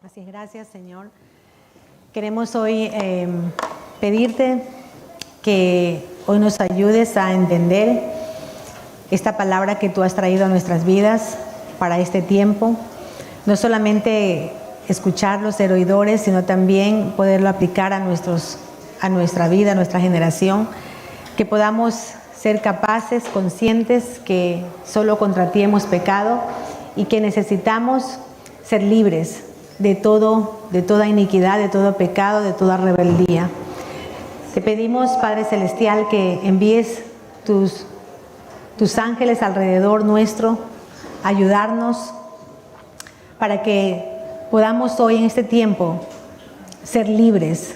Así es, gracias, Señor. Queremos hoy pedirte que hoy nos ayudes a entender esta palabra que tú has traído a nuestras vidas para este tiempo. No solamente escucharlo, ser oidores, sino también poderlo aplicar a nuestra vida, a nuestra generación. Que podamos ser capaces, conscientes que solo contra ti hemos pecado y que necesitamos ser libres de toda iniquidad, de todo pecado, de toda rebeldía. Te pedimos, Padre Celestial, que envíes tus ángeles alrededor nuestro, ayudarnos para que podamos hoy en este tiempo ser libres.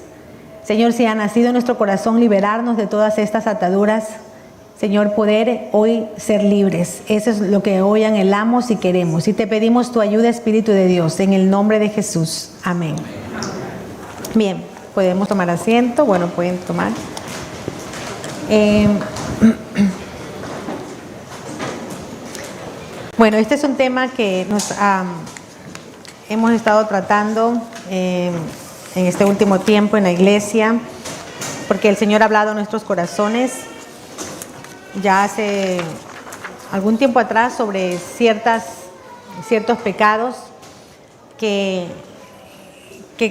Señor, si ha nacido en nuestro corazón liberarnos de todas estas ataduras, Señor, poder hoy ser libres. Eso es lo que hoy anhelamos y queremos. Y te pedimos tu ayuda, Espíritu de Dios, en el nombre de Jesús. Amén. Bien, podemos tomar asiento. Bueno, pueden tomar. Bueno, este es un tema que hemos estado tratando en este último tiempo en la iglesia, porque el Señor ha hablado a nuestros corazones ya hace algún tiempo atrás sobre ciertos pecados que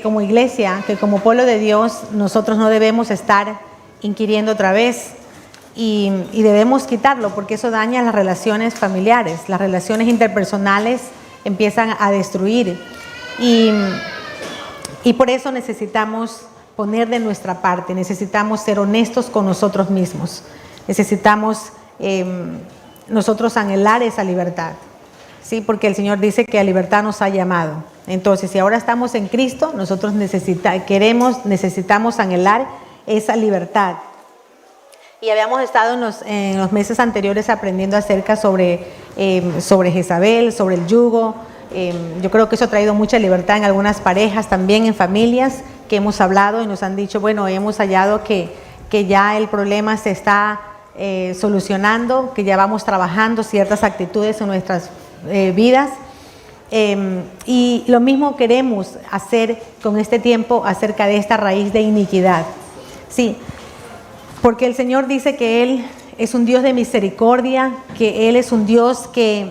como iglesia, que como pueblo de Dios, nosotros no debemos estar inquiriendo otra vez y debemos quitarlo, porque eso daña las relaciones familiares, las relaciones interpersonales empiezan a destruir y por eso necesitamos poner de nuestra parte, necesitamos ser honestos con nosotros mismos. Necesitamos nosotros anhelar esa libertad, ¿sí? Porque el Señor dice que a libertad nos ha llamado. Entonces, si ahora estamos en Cristo, nosotros necesitamos anhelar esa libertad. Y habíamos estado en los meses anteriores aprendiendo acerca sobre Jezabel, sobre el yugo. Yo creo que eso ha traído mucha libertad en algunas parejas, también en familias que hemos hablado y nos han dicho, bueno, hemos hallado que ya el problema se está solucionando, que ya vamos trabajando ciertas actitudes en nuestras vidas y lo mismo queremos hacer con este tiempo acerca de esta raíz de iniquidad. Sí, porque el Señor dice que Él es un Dios de misericordia, que Él es un Dios que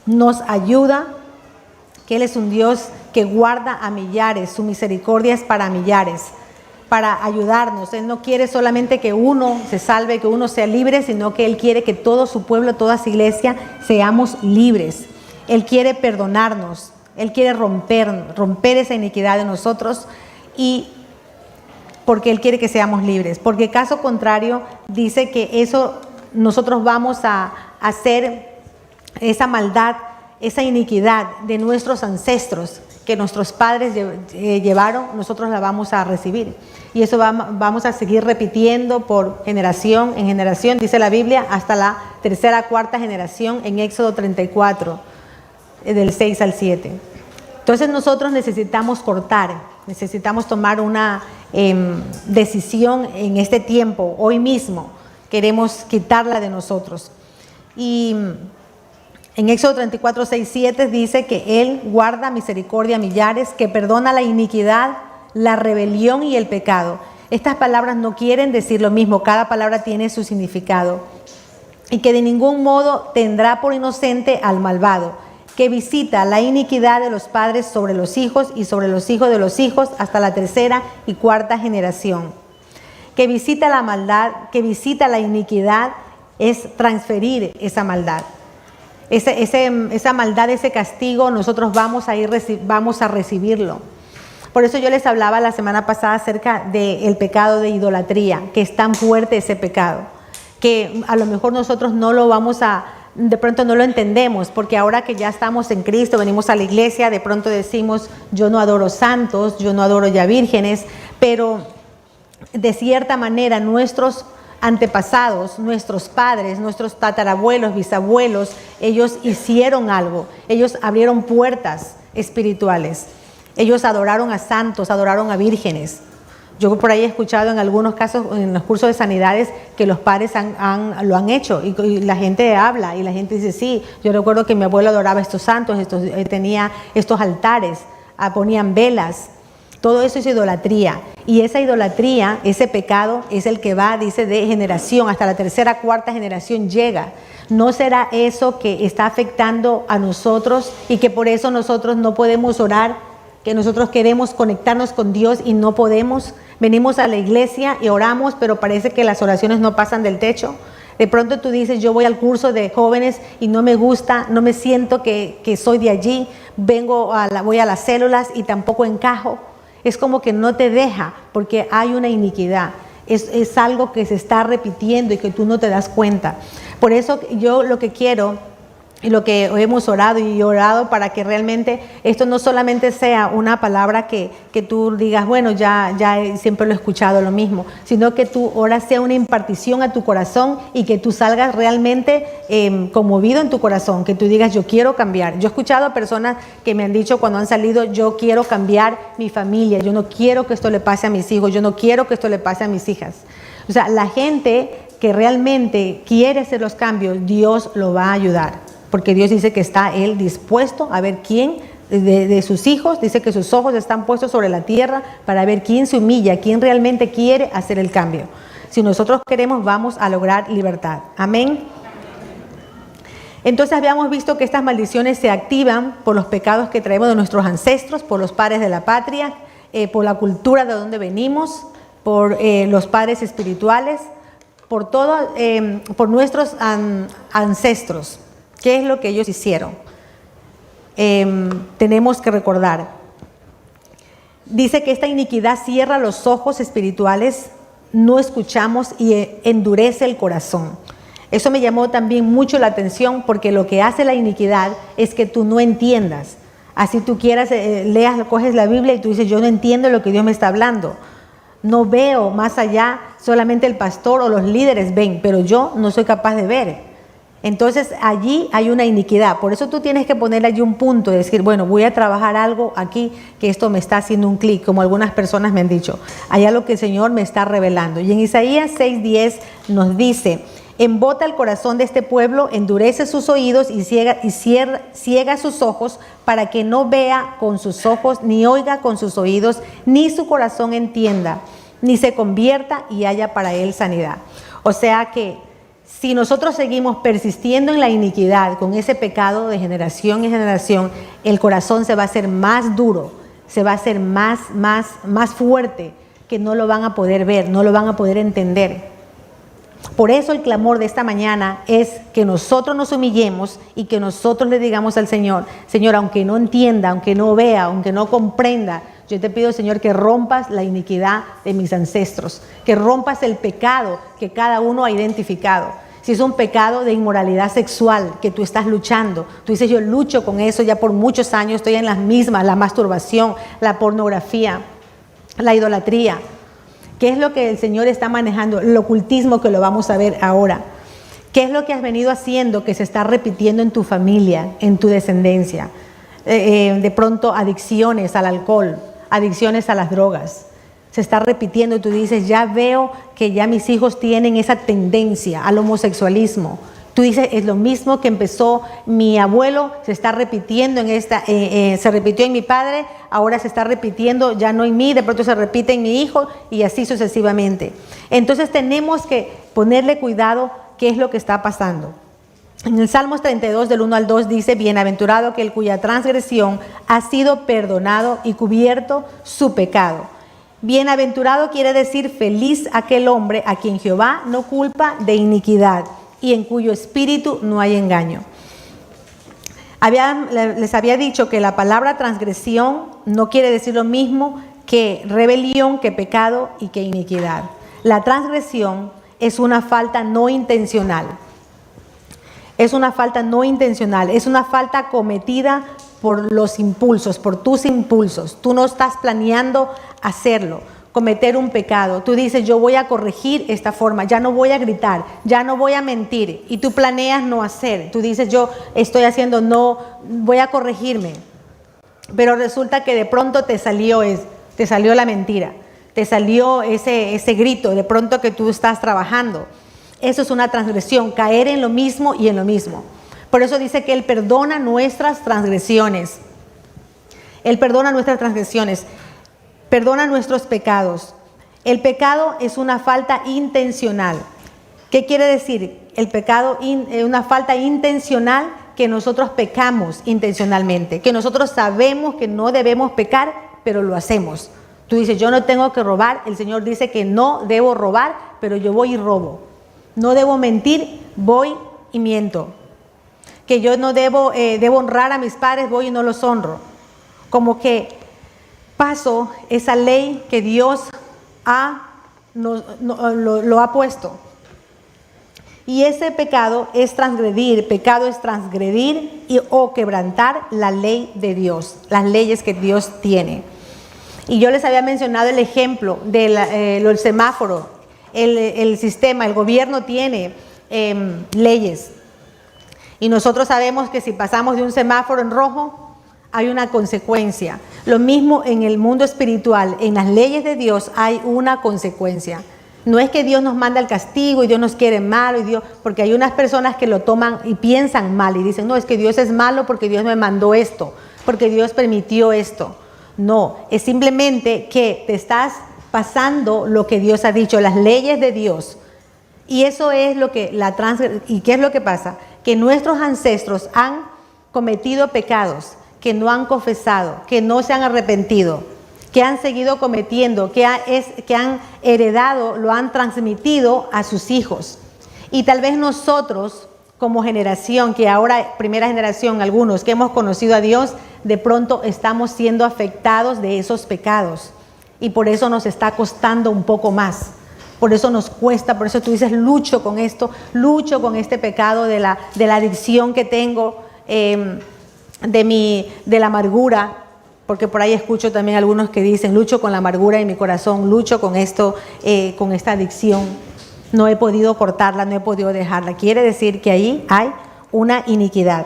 nos ayuda, que Él es un Dios que guarda a millares, su misericordia es para millares, para ayudarnos. Él no quiere solamente que uno se salve, que uno sea libre, sino que Él quiere que todo su pueblo, toda su iglesia, seamos libres. Él quiere perdonarnos, Él quiere romper esa iniquidad de nosotros y porque Él quiere que seamos libres. Porque caso contrario, dice que eso nosotros vamos a hacer esa maldad, esa iniquidad de nuestros ancestros que nuestros padres llevaron, nosotros la vamos a recibir. Y eso vamos a seguir repitiendo por generación en generación, dice la Biblia, hasta la tercera, cuarta generación en Éxodo 34, del 6 al 7. Entonces nosotros necesitamos cortar, necesitamos tomar una decisión en este tiempo, hoy mismo. Queremos quitarla de nosotros. Y en Éxodo 34, 6, 7 dice que Él guarda misericordia a millares, que perdona la iniquidad, la rebelión y el pecado. Estas palabras no quieren decir lo mismo, cada palabra tiene su significado. Y que de ningún modo tendrá por inocente al malvado, que visita la iniquidad de los padres sobre los hijos y sobre los hijos de los hijos hasta la tercera y cuarta generación. Que visita la maldad, que visita la iniquidad es transferir esa maldad. Esa maldad, ese castigo, nosotros vamos a recibirlo. Por eso yo les hablaba la semana pasada acerca del pecado de idolatría, que es tan fuerte ese pecado, que a lo mejor nosotros de pronto no lo entendemos, porque ahora que ya estamos en Cristo, venimos a la iglesia, de pronto decimos, yo no adoro santos, yo no adoro ya vírgenes, pero de cierta manera nuestros antepasados, nuestros padres, nuestros tatarabuelos, bisabuelos, ellos hicieron algo, ellos abrieron puertas espirituales, ellos adoraron a santos, adoraron a vírgenes. Yo por ahí he escuchado en algunos casos, en los cursos de sanidades, que los padres lo han hecho y la gente habla y la gente dice, sí, yo recuerdo que mi abuelo adoraba a estos santos, tenía estos altares ponían velas. Todo eso es idolatría. Y esa idolatría, ese pecado, es el que va, dice, de generación, hasta la tercera, cuarta generación llega. ¿No será eso que está afectando a nosotros y que por eso nosotros no podemos orar? Que nosotros queremos conectarnos con Dios y no podemos. Venimos a la iglesia y oramos, pero parece que las oraciones no pasan del techo. De pronto tú dices, yo voy al curso de jóvenes y no me gusta, no me siento que soy de allí. Voy a las células y tampoco encajo. Es como que no te deja porque hay una iniquidad. Es algo que se está repitiendo y que tú no te das cuenta. Por eso yo lo que quiero y lo que hemos orado y orado para que realmente esto no solamente sea una palabra que tú digas, bueno, ya siempre lo he escuchado lo mismo, sino que tu hora sea una impartición a tu corazón y que tú salgas realmente conmovido en tu corazón, que tú digas, yo quiero cambiar. Yo he escuchado a personas que me han dicho cuando han salido, yo quiero cambiar mi familia, yo no quiero que esto le pase a mis hijos, yo no quiero que esto le pase a mis hijas. O sea, la gente que realmente quiere hacer los cambios, Dios lo va a ayudar. Porque Dios dice que está Él dispuesto a ver quién de sus hijos, dice que sus ojos están puestos sobre la tierra para ver quién se humilla, quién realmente quiere hacer el cambio. Si nosotros queremos, vamos a lograr libertad. Amén. Entonces habíamos visto que estas maldiciones se activan por los pecados que traemos de nuestros ancestros, por los padres de la patria, por la cultura de donde venimos, por los padres espirituales, por nuestros ancestros. ¿Qué es lo que ellos hicieron? Tenemos que recordar. Dice que esta iniquidad cierra los ojos espirituales, no escuchamos y endurece el corazón. Eso me llamó también mucho la atención porque lo que hace la iniquidad es que tú no entiendas. Así tú quieras, coges la Biblia y tú dices, yo no entiendo lo que Dios me está hablando. No veo más allá, solamente el pastor o los líderes ven, pero yo no soy capaz de ver. Entonces allí hay una iniquidad, por eso tú tienes que poner allí un punto y decir, bueno, voy a trabajar algo aquí que esto me está haciendo un clic, como algunas personas me han dicho. Hay algo que el Señor me está revelando. Y en Isaías 6:10 nos dice, embota el corazón de este pueblo, endurece sus oídos y ciega sus ojos para que no vea con sus ojos, ni oiga con sus oídos, ni su corazón entienda, ni se convierta y haya para él sanidad. O sea que si nosotros seguimos persistiendo en la iniquidad, con ese pecado de generación en generación, el corazón se va a hacer más duro, se va a hacer más fuerte, que no lo van a poder ver, no lo van a poder entender. Por eso el clamor de esta mañana es que nosotros nos humillemos y que nosotros le digamos al Señor, Señor, aunque no entienda, aunque no vea, aunque no comprenda, yo te pido, Señor, que rompas la iniquidad de mis ancestros, que rompas el pecado que cada uno ha identificado. Si es un pecado de inmoralidad sexual que tú estás luchando, tú dices, yo lucho con eso ya por muchos años, estoy en las mismas, la masturbación, la pornografía, la idolatría. ¿Qué es lo que el Señor está manejando? El ocultismo, que lo vamos a ver ahora. ¿Qué es lo que has venido haciendo que se está repitiendo en tu familia, en tu descendencia? De pronto adicciones al alcohol, adicciones a las drogas. Se está repitiendo y tú dices, ya veo que ya mis hijos tienen esa tendencia al homosexualismo. Tú dices, es lo mismo que empezó mi abuelo, se está repitiendo se repitió en mi padre, ahora se está repitiendo ya no en mí, de pronto se repite en mi hijo y así sucesivamente. Entonces tenemos que ponerle cuidado qué es lo que está pasando. En el Salmos 32 del 1 al 2 dice, bienaventurado aquel cuya transgresión ha sido perdonado y cubierto su pecado. Bienaventurado quiere decir feliz aquel hombre a quien Jehová no culpa de iniquidad y en cuyo espíritu no hay engaño. Les había dicho que la palabra transgresión no quiere decir lo mismo que rebelión, que pecado y que iniquidad. La transgresión es una falta no intencional. Es una falta no intencional, es una falta cometida por los impulsos, por tus impulsos. Tú no estás planeando hacerlo, cometer un pecado. Tú dices, yo voy a corregir esta forma, ya no voy a gritar, ya no voy a mentir. Y tú planeas no hacer. Tú dices, yo estoy haciendo, no, voy a corregirme. Pero resulta que de pronto te salió la mentira, te salió ese grito, de pronto que tú estás trabajando. Eso es una transgresión, caer en lo mismo y en lo mismo. Por eso dice que Él perdona nuestras transgresiones. Él perdona nuestras transgresiones, perdona nuestros pecados. El pecado es una falta intencional. ¿Qué quiere decir? El pecado es una falta intencional, que nosotros pecamos intencionalmente, que nosotros sabemos que no debemos pecar, pero lo hacemos. Tú dices, yo no tengo que robar. El Señor dice que no debo robar, pero yo voy y robo. No debo mentir, voy y miento. Que yo no debo honrar a mis padres, voy y no los honro. Como que paso esa ley que Dios lo ha puesto. Y ese pecado es transgredir o quebrantar la ley de Dios, las leyes que Dios tiene. Y yo les había mencionado el ejemplo del semáforo, el sistema, el gobierno tiene leyes. Y nosotros sabemos que si pasamos de un semáforo en rojo, hay una consecuencia. Lo mismo en el mundo espiritual, en las leyes de Dios hay una consecuencia. No es que Dios nos manda el castigo y Dios nos quiere malo, porque hay unas personas que lo toman y piensan mal y dicen, no, es que Dios es malo porque Dios me mandó esto, porque Dios permitió esto. No, es simplemente que te estás pasando lo que Dios ha dicho, las leyes de Dios. Y eso es lo que ¿y qué es lo que pasa? Que nuestros ancestros han cometido pecados, que no han confesado, que no se han arrepentido, que han seguido cometiendo, que han heredado, lo han transmitido a sus hijos. Y tal vez nosotros, como generación, que ahora, primera generación, algunos que hemos conocido a Dios, de pronto estamos siendo afectados de esos pecados. Y por eso nos está costando un poco más. Por eso nos cuesta, por eso tú dices, lucho con esto, lucho con este pecado de la adicción que tengo, de la amargura. Porque por ahí escucho también algunos que dicen, lucho con la amargura en mi corazón, lucho con esto, con esta adicción. No he podido cortarla, no he podido dejarla. Quiere decir que ahí hay una iniquidad.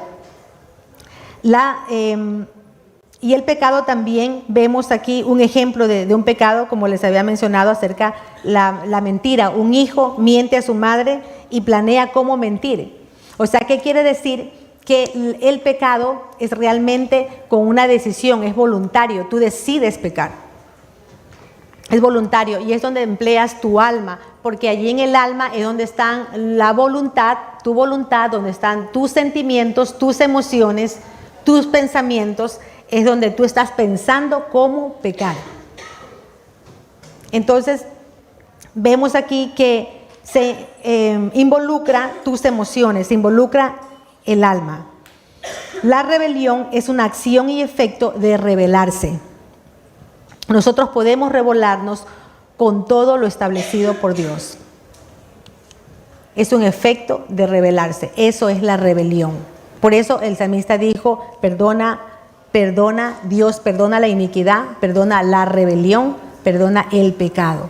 Y el pecado también, vemos aquí un ejemplo de un pecado, como les había mencionado acerca la mentira. Un hijo miente a su madre y planea cómo mentir. O sea, ¿qué quiere decir? Que el pecado es realmente con una decisión, es voluntario, tú decides pecar. Es voluntario y es donde empleas tu alma, porque allí en el alma es donde están la voluntad, tu voluntad, donde están tus sentimientos, tus emociones, tus pensamientos, es donde tú estás pensando cómo pecar. Entonces, vemos aquí que se involucra tus emociones, se involucra el alma. La rebelión es una acción y efecto de rebelarse. Nosotros podemos rebelarnos con todo lo establecido por Dios. Es un efecto de rebelarse. Eso es la rebelión. Por eso el salmista dijo, perdona, Dios perdona la iniquidad, perdona la rebelión, perdona el pecado.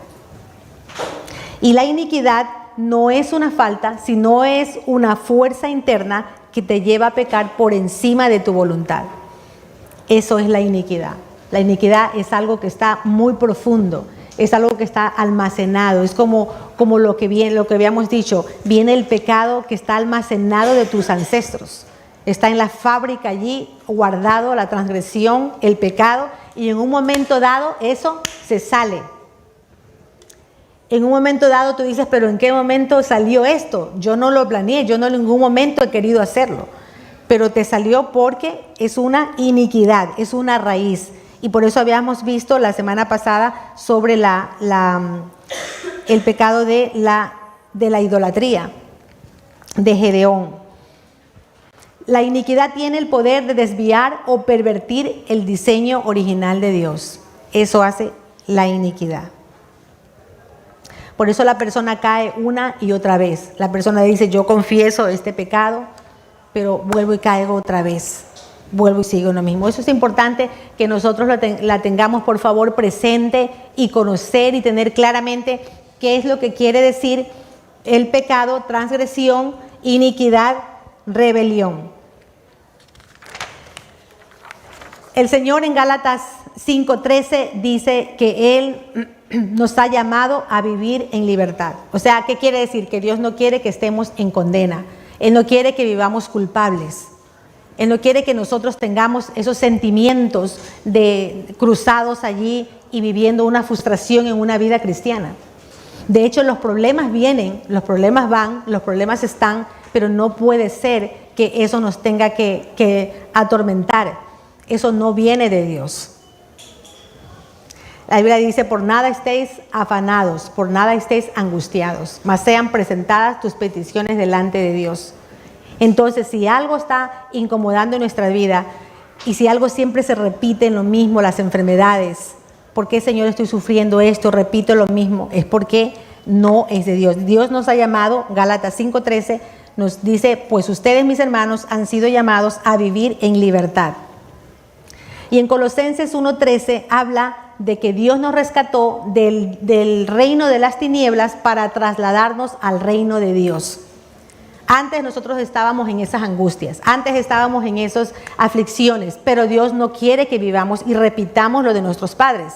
Y la iniquidad no es una falta, sino es una fuerza interna que te lleva a pecar por encima de tu voluntad. Eso es la iniquidad. La iniquidad es algo que está muy profundo, es algo que está almacenado, es como lo que habíamos dicho, viene el pecado que está almacenado de tus ancestros. Está en la fábrica allí guardado la transgresión, el pecado, y en un momento dado eso se sale. En un momento dado tú dices, pero ¿en qué momento salió esto? Yo no lo planeé, yo no en ningún momento he querido hacerlo. Pero te salió porque es una iniquidad, es una raíz. Y por eso habíamos visto la semana pasada sobre el pecado de la idolatría, de Gedeón. La iniquidad tiene el poder de desviar o pervertir el diseño original de Dios. Eso hace la iniquidad. Por eso la persona cae una y otra vez. La persona dice, yo confieso este pecado, pero vuelvo y caigo otra vez. Vuelvo y sigo lo mismo. Eso es importante que nosotros la tengamos, por favor, presente y conocer y tener claramente qué es lo que quiere decir el pecado, transgresión, iniquidad, rebelión. El Señor en Gálatas 5:13 dice que Él nos ha llamado a vivir en libertad. O sea, ¿qué quiere decir? Que Dios no quiere que estemos en condena. Él no quiere que vivamos culpables. Él no quiere que nosotros tengamos esos sentimientos de cruzados allí y viviendo una frustración en una vida cristiana. De hecho, los problemas vienen, los problemas van, los problemas están, pero no puede ser que eso nos tenga que atormentar. Eso no viene de Dios. La Biblia dice, por nada estéis afanados, por nada estéis angustiados, mas sean presentadas tus peticiones delante de Dios. Entonces, si algo está incomodando en nuestra vida y si algo siempre se repite en lo mismo, las enfermedades, ¿por qué, Señor, estoy sufriendo esto? Repito lo mismo. Es porque no es de Dios. Dios nos ha llamado, Gálatas 5:13, nos dice, pues ustedes, mis hermanos, han sido llamados a vivir en libertad. Y en Colosenses 1:13 habla de que Dios nos rescató del reino de las tinieblas para trasladarnos al reino de Dios. Antes nosotros estábamos en esas angustias, antes estábamos en esas aflicciones, pero Dios no quiere que vivamos y repitamos lo de nuestros padres.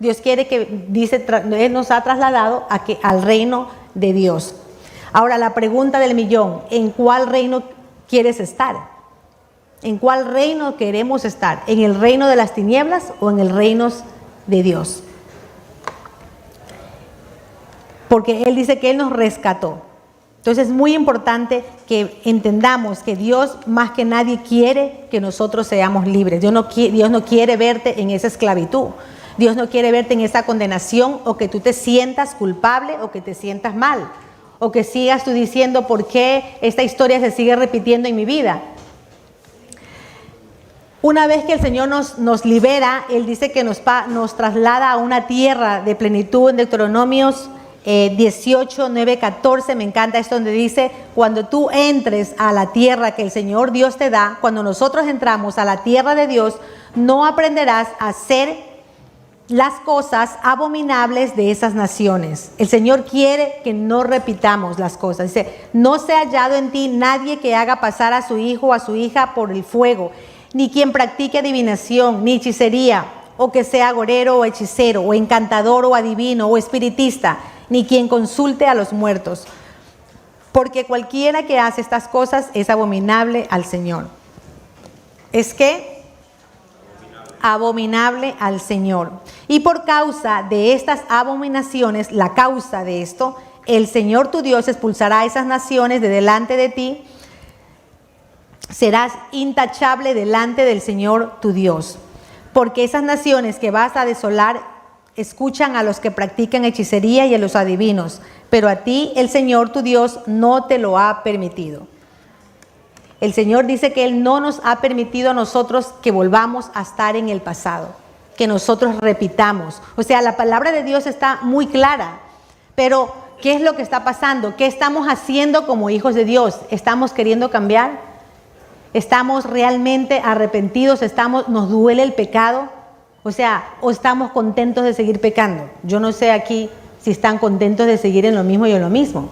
Dios quiere que, dice, Él nos ha trasladado al reino de Dios. Ahora la pregunta del millón, ¿en cuál reino quieres estar? ¿En cuál reino queremos estar? ¿En el reino de las tinieblas o en el reino de Dios? Porque Él dice que Él nos rescató. Entonces es muy importante que entendamos que Dios más que nadie quiere que nosotros seamos libres. Dios no quiere verte en esa esclavitud. Dios no quiere verte en esa condenación o que tú te sientas culpable o que te sientas mal. O que sigas tú diciendo por qué esta historia se sigue repitiendo en mi vida. Una vez que el Señor nos libera, Él dice que nos traslada a una tierra de plenitud. En Deuteronomios 18, 9, 14, me encanta esto donde dice, cuando tú entres a la tierra que el Señor Dios te da, cuando nosotros entramos a la tierra de Dios, no aprenderás a hacer las cosas abominables de esas naciones. El Señor quiere que no repitamos las cosas. Dice, no se ha hallado en ti nadie que haga pasar a su hijo o a su hija por el fuego, ni quien practique adivinación, ni hechicería, o que sea agorero o hechicero, o encantador o adivino, o espiritista, ni quien consulte a los muertos. Porque cualquiera que hace estas cosas es abominable al Señor. ¿Es qué? Abominable al Señor. Y por causa de estas abominaciones, la causa de esto, el Señor tu Dios expulsará a esas naciones de delante de ti. Serás intachable delante del Señor tu Dios. Porque esas naciones que vas a desolar escuchan a los que practican hechicería y a los adivinos, pero a ti el Señor tu Dios no te lo ha permitido. El Señor dice que Él no nos ha permitido a nosotros que volvamos a estar en el pasado, que nosotros repitamos. O sea, la palabra de Dios está muy clara, pero ¿qué es lo que está pasando? ¿Qué estamos haciendo como hijos de Dios? ¿Estamos queriendo cambiar? ¿Estamos realmente arrepentidos? ¿Nos duele el pecado? O sea, ¿o estamos contentos de seguir pecando? Yo no sé aquí si están contentos de seguir en lo mismo y en lo mismo.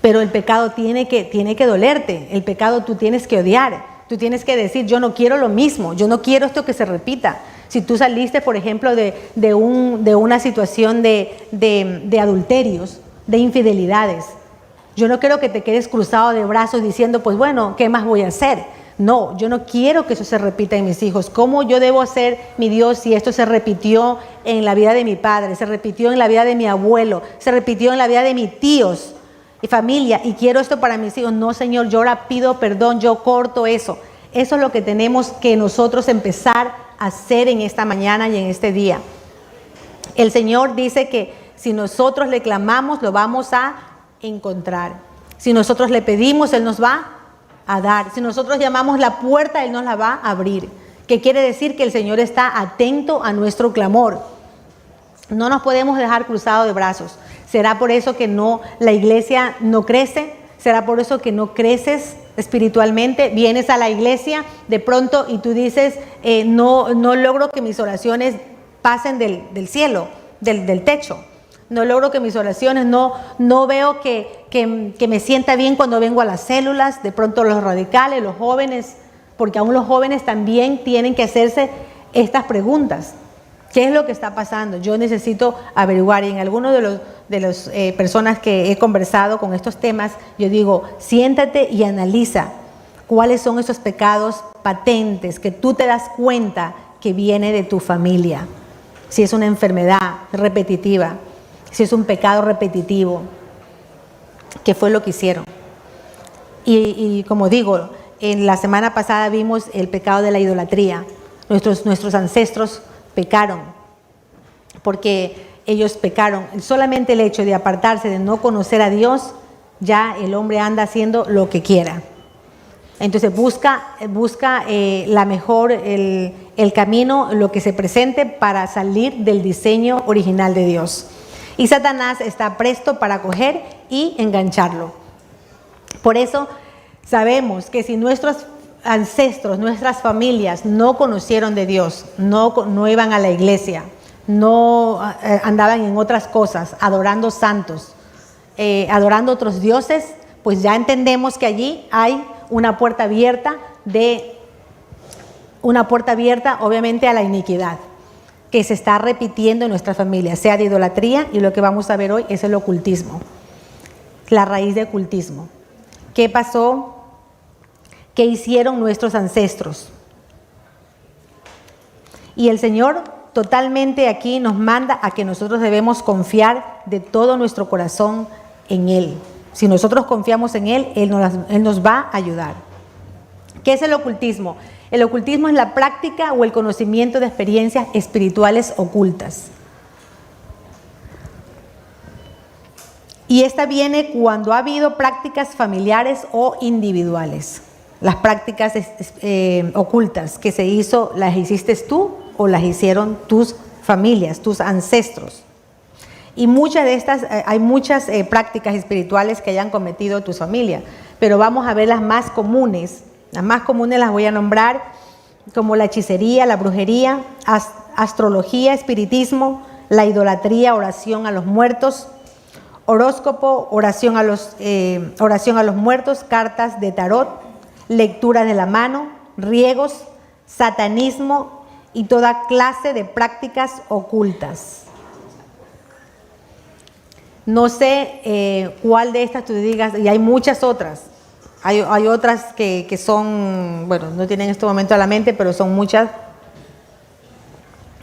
Pero el pecado tiene que dolerte. El pecado tú tienes que odiar. Tú tienes que decir, yo no quiero lo mismo. Yo no quiero esto que se repita. Si tú saliste, por ejemplo, de una situación de adulterios, de infidelidades, yo no quiero que te quedes cruzado de brazos diciendo, pues bueno, ¿qué más voy a hacer? No, yo no quiero que eso se repita en mis hijos. ¿Cómo yo debo ser mi Dios si esto se repitió en la vida de mi padre, se repitió en la vida de mi abuelo, se repitió en la vida de mis tíos y familia? Y quiero esto para mis hijos. No, Señor, yo ahora pido perdón, yo corto eso. Eso es lo que tenemos que nosotros empezar a hacer en esta mañana y en este día. El Señor dice que si nosotros le clamamos, lo vamos a encontrar. Si nosotros le pedimos, Él nos va a dar. Si nosotros llamamos la puerta, Él nos la va a abrir. ¿Qué quiere decir? Que el Señor está atento a nuestro clamor. No nos podemos dejar cruzados de brazos. ¿Será por eso que la iglesia no crece? ¿Será por eso que no creces espiritualmente? Vienes a la iglesia de pronto y tú dices, no logro que mis oraciones pasen del cielo, del techo. No logro que mis oraciones, no veo que me sienta bien cuando vengo a las células. De pronto los radicales, los jóvenes, porque aún los jóvenes también tienen que hacerse estas preguntas. ¿Qué es lo que está pasando? Yo necesito averiguar. Y en algunos de las personas que he conversado con estos temas, yo digo, siéntate y analiza. ¿Cuáles son esos pecados patentes que tú te das cuenta que viene de tu familia? Si es una enfermedad repetitiva, si es un pecado repetitivo, ¿qué fue lo que hicieron? Y como digo, en la semana pasada vimos el pecado de la idolatría. Nuestros ancestros pecaron porque ellos pecaron. Solamente el hecho de apartarse, de no conocer a Dios, ya el hombre anda haciendo lo que quiera. Entonces busca la mejor, el camino, lo que se presente para salir del diseño original de Dios. Y Satanás está presto para coger y engancharlo. Por eso sabemos que si nuestros ancestros, nuestras familias no conocieron de Dios, no iban a la iglesia, no andaban en otras cosas, adorando santos, adorando otros dioses, pues ya entendemos que allí hay una puerta abierta obviamente a la iniquidad que se está repitiendo en nuestra familia, sea de idolatría, y lo que vamos a ver hoy es el ocultismo, la raíz del ocultismo. ¿Qué pasó? ¿Qué hicieron nuestros ancestros? Y el Señor totalmente aquí nos manda a que nosotros debemos confiar de todo nuestro corazón en Él. Si nosotros confiamos en Él, Él nos va a ayudar. ¿Qué es el ocultismo? El ocultismo es la práctica o el conocimiento de experiencias espirituales ocultas. Y esta viene cuando ha habido prácticas familiares o individuales. Las prácticas ocultas que se hizo, ¿las hiciste tú o las hicieron tus familias, tus ancestros? Y muchas de estas, hay muchas prácticas espirituales que hayan cometido tus familias, pero vamos a ver las más comunes. Las más comunes las voy a nombrar como la hechicería, la brujería, astrología, espiritismo, la idolatría, oración a los muertos, horóscopo, oración a los muertos, cartas de tarot, lecturas de la mano, riegos, satanismo y toda clase de prácticas ocultas. No sé cuál de estas tú digas, y hay muchas otras. Hay otras que son, bueno, no tienen en este momento a la mente, pero son muchas.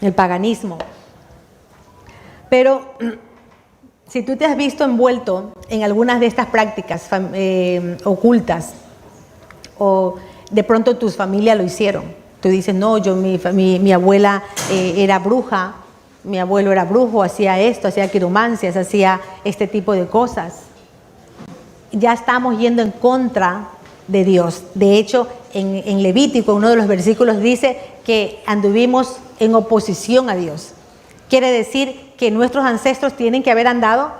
El paganismo. Pero si tú te has visto envuelto en algunas de estas prácticas ocultas, o de pronto tus familias lo hicieron, tú dices, no, mi abuela era bruja, mi abuelo era brujo, hacía esto, hacía quiromancias, hacía este tipo de cosas. Ya estamos yendo en contra de Dios. De hecho, en Levítico, uno de los versículos dice que anduvimos en oposición a Dios. Quiere decir que nuestros ancestros tienen que haber andado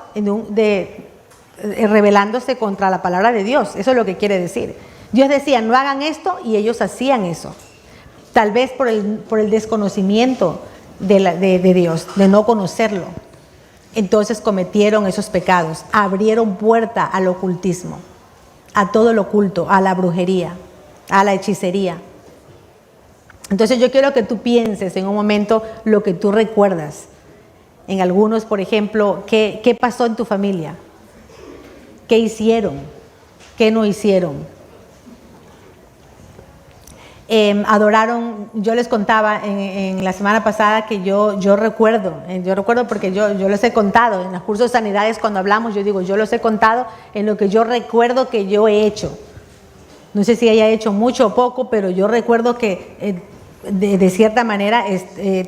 rebelándose contra la palabra de Dios. Eso es lo que quiere decir. Dios decía, no hagan esto, y ellos hacían eso. Tal vez por el desconocimiento de Dios, de no conocerlo. Entonces cometieron esos pecados, abrieron puerta al ocultismo, a todo lo oculto, a la brujería, a la hechicería. Entonces yo quiero que tú pienses en un momento lo que tú recuerdas. En algunos, por ejemplo, ¿qué pasó en tu familia? ¿Qué hicieron? ¿Qué no hicieron? Adoraron, yo les contaba en la semana pasada que yo recuerdo porque yo les he contado en los cursos de sanidades, cuando hablamos, yo digo, yo los he contado en lo que yo recuerdo que yo he hecho. No sé si haya hecho mucho o poco, pero yo recuerdo que de cierta manera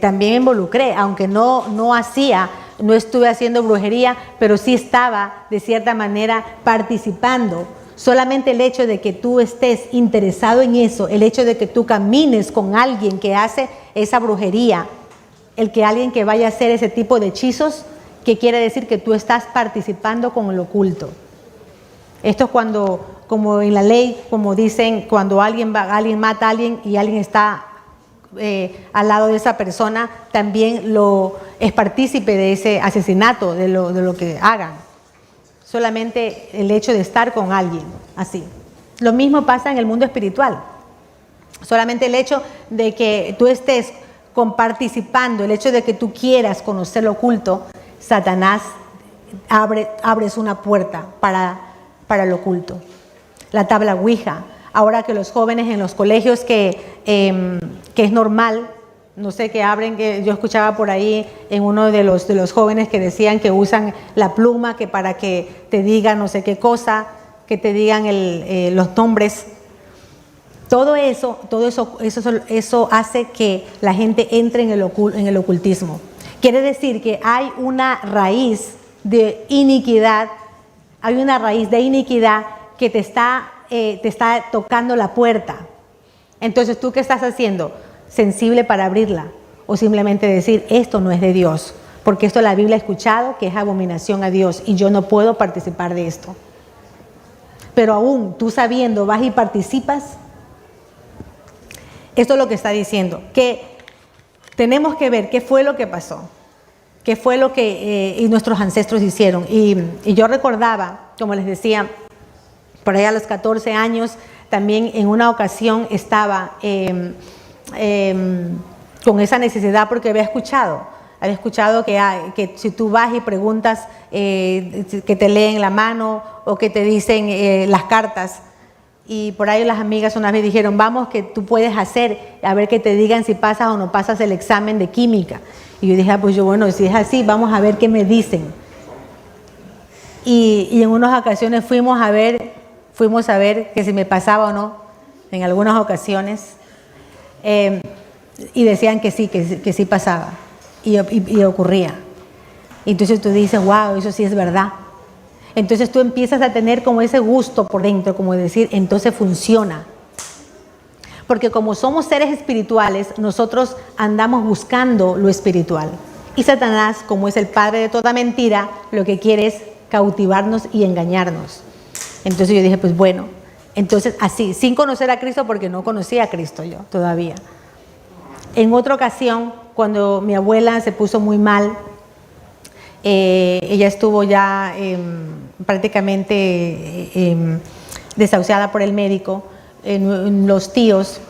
también involucré, aunque no estuve haciendo brujería, pero sí estaba de cierta manera participando. Solamente el hecho de que tú estés interesado en eso, el hecho de que tú camines con alguien que hace esa brujería, alguien que vaya a hacer ese tipo de hechizos, que quiere decir que tú estás participando con el oculto. Esto es cuando, como en la ley, como dicen, cuando alguien mata a alguien y alguien está al lado de esa persona, también es partícipe de ese asesinato, de lo que hagan. Solamente el hecho de estar con alguien, así. Lo mismo pasa en el mundo espiritual. Solamente el hecho de que tú estés participando, el hecho de que tú quieras conocer lo oculto, Satanás abres una puerta para lo oculto. La tabla Ouija. ahora que los jóvenes en los colegios que es normal, no sé, que abren, que yo escuchaba por ahí en uno de los jóvenes que decían que usan la pluma que para que te digan no sé qué cosa, que te digan los nombres. Todo eso hace que la gente entre en el ocultismo. Quiere decir que hay una raíz de iniquidad, que te está tocando la puerta. Entonces, ¿tú qué estás haciendo? Sensible para abrirla, o simplemente decir, esto no es de Dios, porque esto la Biblia ha escuchado que es abominación a Dios y yo no puedo participar de esto. Pero aún tú sabiendo, vas y participas. Esto es lo que está diciendo, que tenemos que ver qué fue lo que pasó, qué fue lo que y nuestros ancestros hicieron. Y yo recordaba, como les decía, por allá a los 14 años, también en una ocasión estaba con esa necesidad porque había escuchado que si tú vas y preguntas que te leen la mano o que te dicen las cartas. Y por ahí las amigas una vez dijeron, vamos, que tú puedes hacer, a ver que te digan si pasas o no pasas el examen de química. Y yo dije, pues bueno, si es así, vamos a ver qué me dicen. Y en unas ocasiones fuimos a ver que si me pasaba o no, en algunas ocasiones. Y decían que sí pasaba. Y ocurría. Entonces tú dices, wow, eso sí es verdad. Entonces tú empiezas a tener como ese gusto por dentro, como decir, entonces funciona. Porque como somos seres espirituales, nosotros andamos buscando lo espiritual. Y Satanás, como es el padre de toda mentira, lo que quiere es cautivarnos y engañarnos. Entonces yo dije, pues bueno, entonces así, sin conocer a Cristo, porque no conocía a Cristo yo todavía. En otra ocasión, cuando mi abuela se puso muy mal, ella estuvo ya prácticamente desahuciada por el médico. Los tíos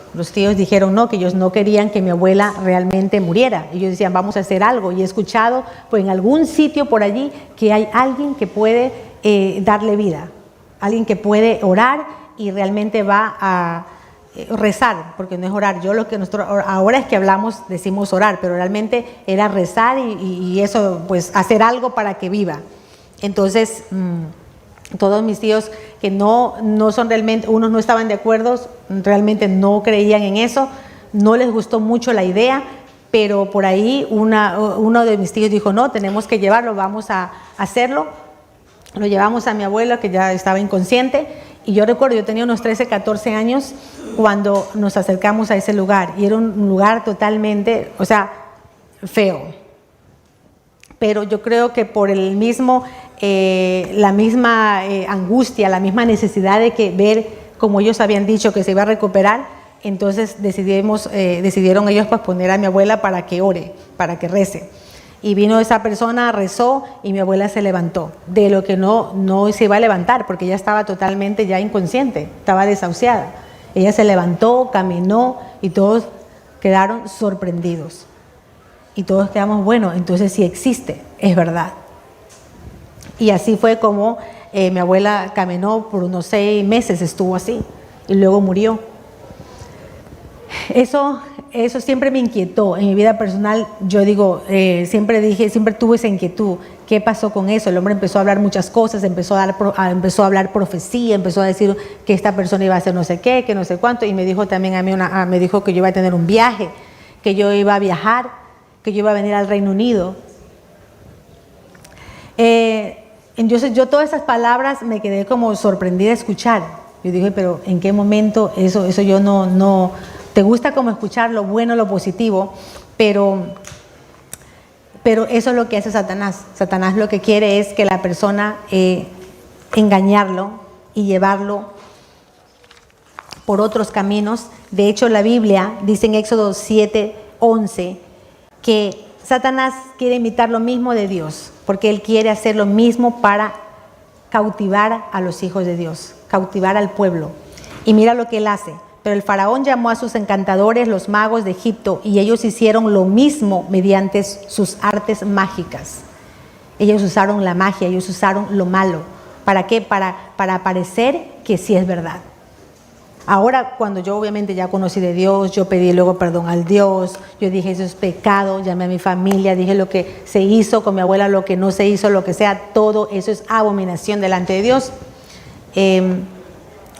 dijeron no, que ellos no querían que mi abuela realmente muriera. Ellos decían, vamos a hacer algo. Y he escuchado pues, en algún sitio por allí que hay alguien que puede darle vida, alguien que puede orar y realmente va a rezar, porque no es orar. Yo lo que nosotros ahora es que hablamos, decimos orar, pero realmente era rezar y eso, pues hacer algo para que viva. Entonces, todos mis tíos que no son realmente, unos no estaban de acuerdo, realmente no creían en eso, no les gustó mucho la idea, pero por ahí uno de mis tíos dijo, no, tenemos que llevarlo, vamos a hacerlo. Lo llevamos a mi abuela, que ya estaba inconsciente, y yo recuerdo, yo tenía unos 13, 14 años cuando nos acercamos a ese lugar, y era un lugar totalmente, o sea, feo. Pero yo creo que por el mismo, la misma angustia, la misma necesidad de ver, como ellos habían dicho, que se iba a recuperar, entonces decidieron ellos pues, poner a mi abuela para que ore, para que rece. Y vino esa persona, rezó y mi abuela se levantó, de lo que no se iba a levantar, porque ella estaba totalmente ya inconsciente, estaba desahuciada. Ella se levantó, caminó y todos quedaron sorprendidos. Y todos quedamos, bueno, entonces sí existe, es verdad. Y así fue como mi abuela caminó por unos 6 meses, estuvo así, y luego murió. Eso siempre me inquietó en mi vida personal. Yo digo, siempre tuve esa inquietud. ¿Qué pasó con eso? El hombre empezó a hablar muchas cosas, empezó a hablar profecía, empezó a decir que esta persona iba a hacer no sé qué, que no sé cuánto, y me dijo también a mí, me dijo que yo iba a tener un viaje, que yo iba a viajar, que yo iba a venir al Reino Unido. Entonces yo todas esas palabras me quedé como sorprendida a escuchar. Yo dije, pero ¿en qué momento eso yo no te gusta como escuchar lo bueno, lo positivo, pero eso es lo que hace Satanás. Satanás lo que quiere es que la persona engañarlo y llevarlo por otros caminos. De hecho, la Biblia dice en Éxodo 7:11 que Satanás quiere imitar lo mismo de Dios, porque él quiere hacer lo mismo para cautivar a los hijos de Dios, cautivar al pueblo. Y mira lo que él hace. Pero el faraón llamó a sus encantadores, los magos de Egipto, y ellos hicieron lo mismo mediante sus artes mágicas. Ellos usaron la magia, ellos usaron lo malo. ¿Para qué? Para parecer que sí es verdad. Ahora, cuando yo obviamente ya conocí de Dios, yo pedí luego perdón al Dios, yo dije eso es pecado, llamé a mi familia, dije lo que se hizo con mi abuela, lo que no se hizo, lo que sea, todo eso es abominación delante de Dios.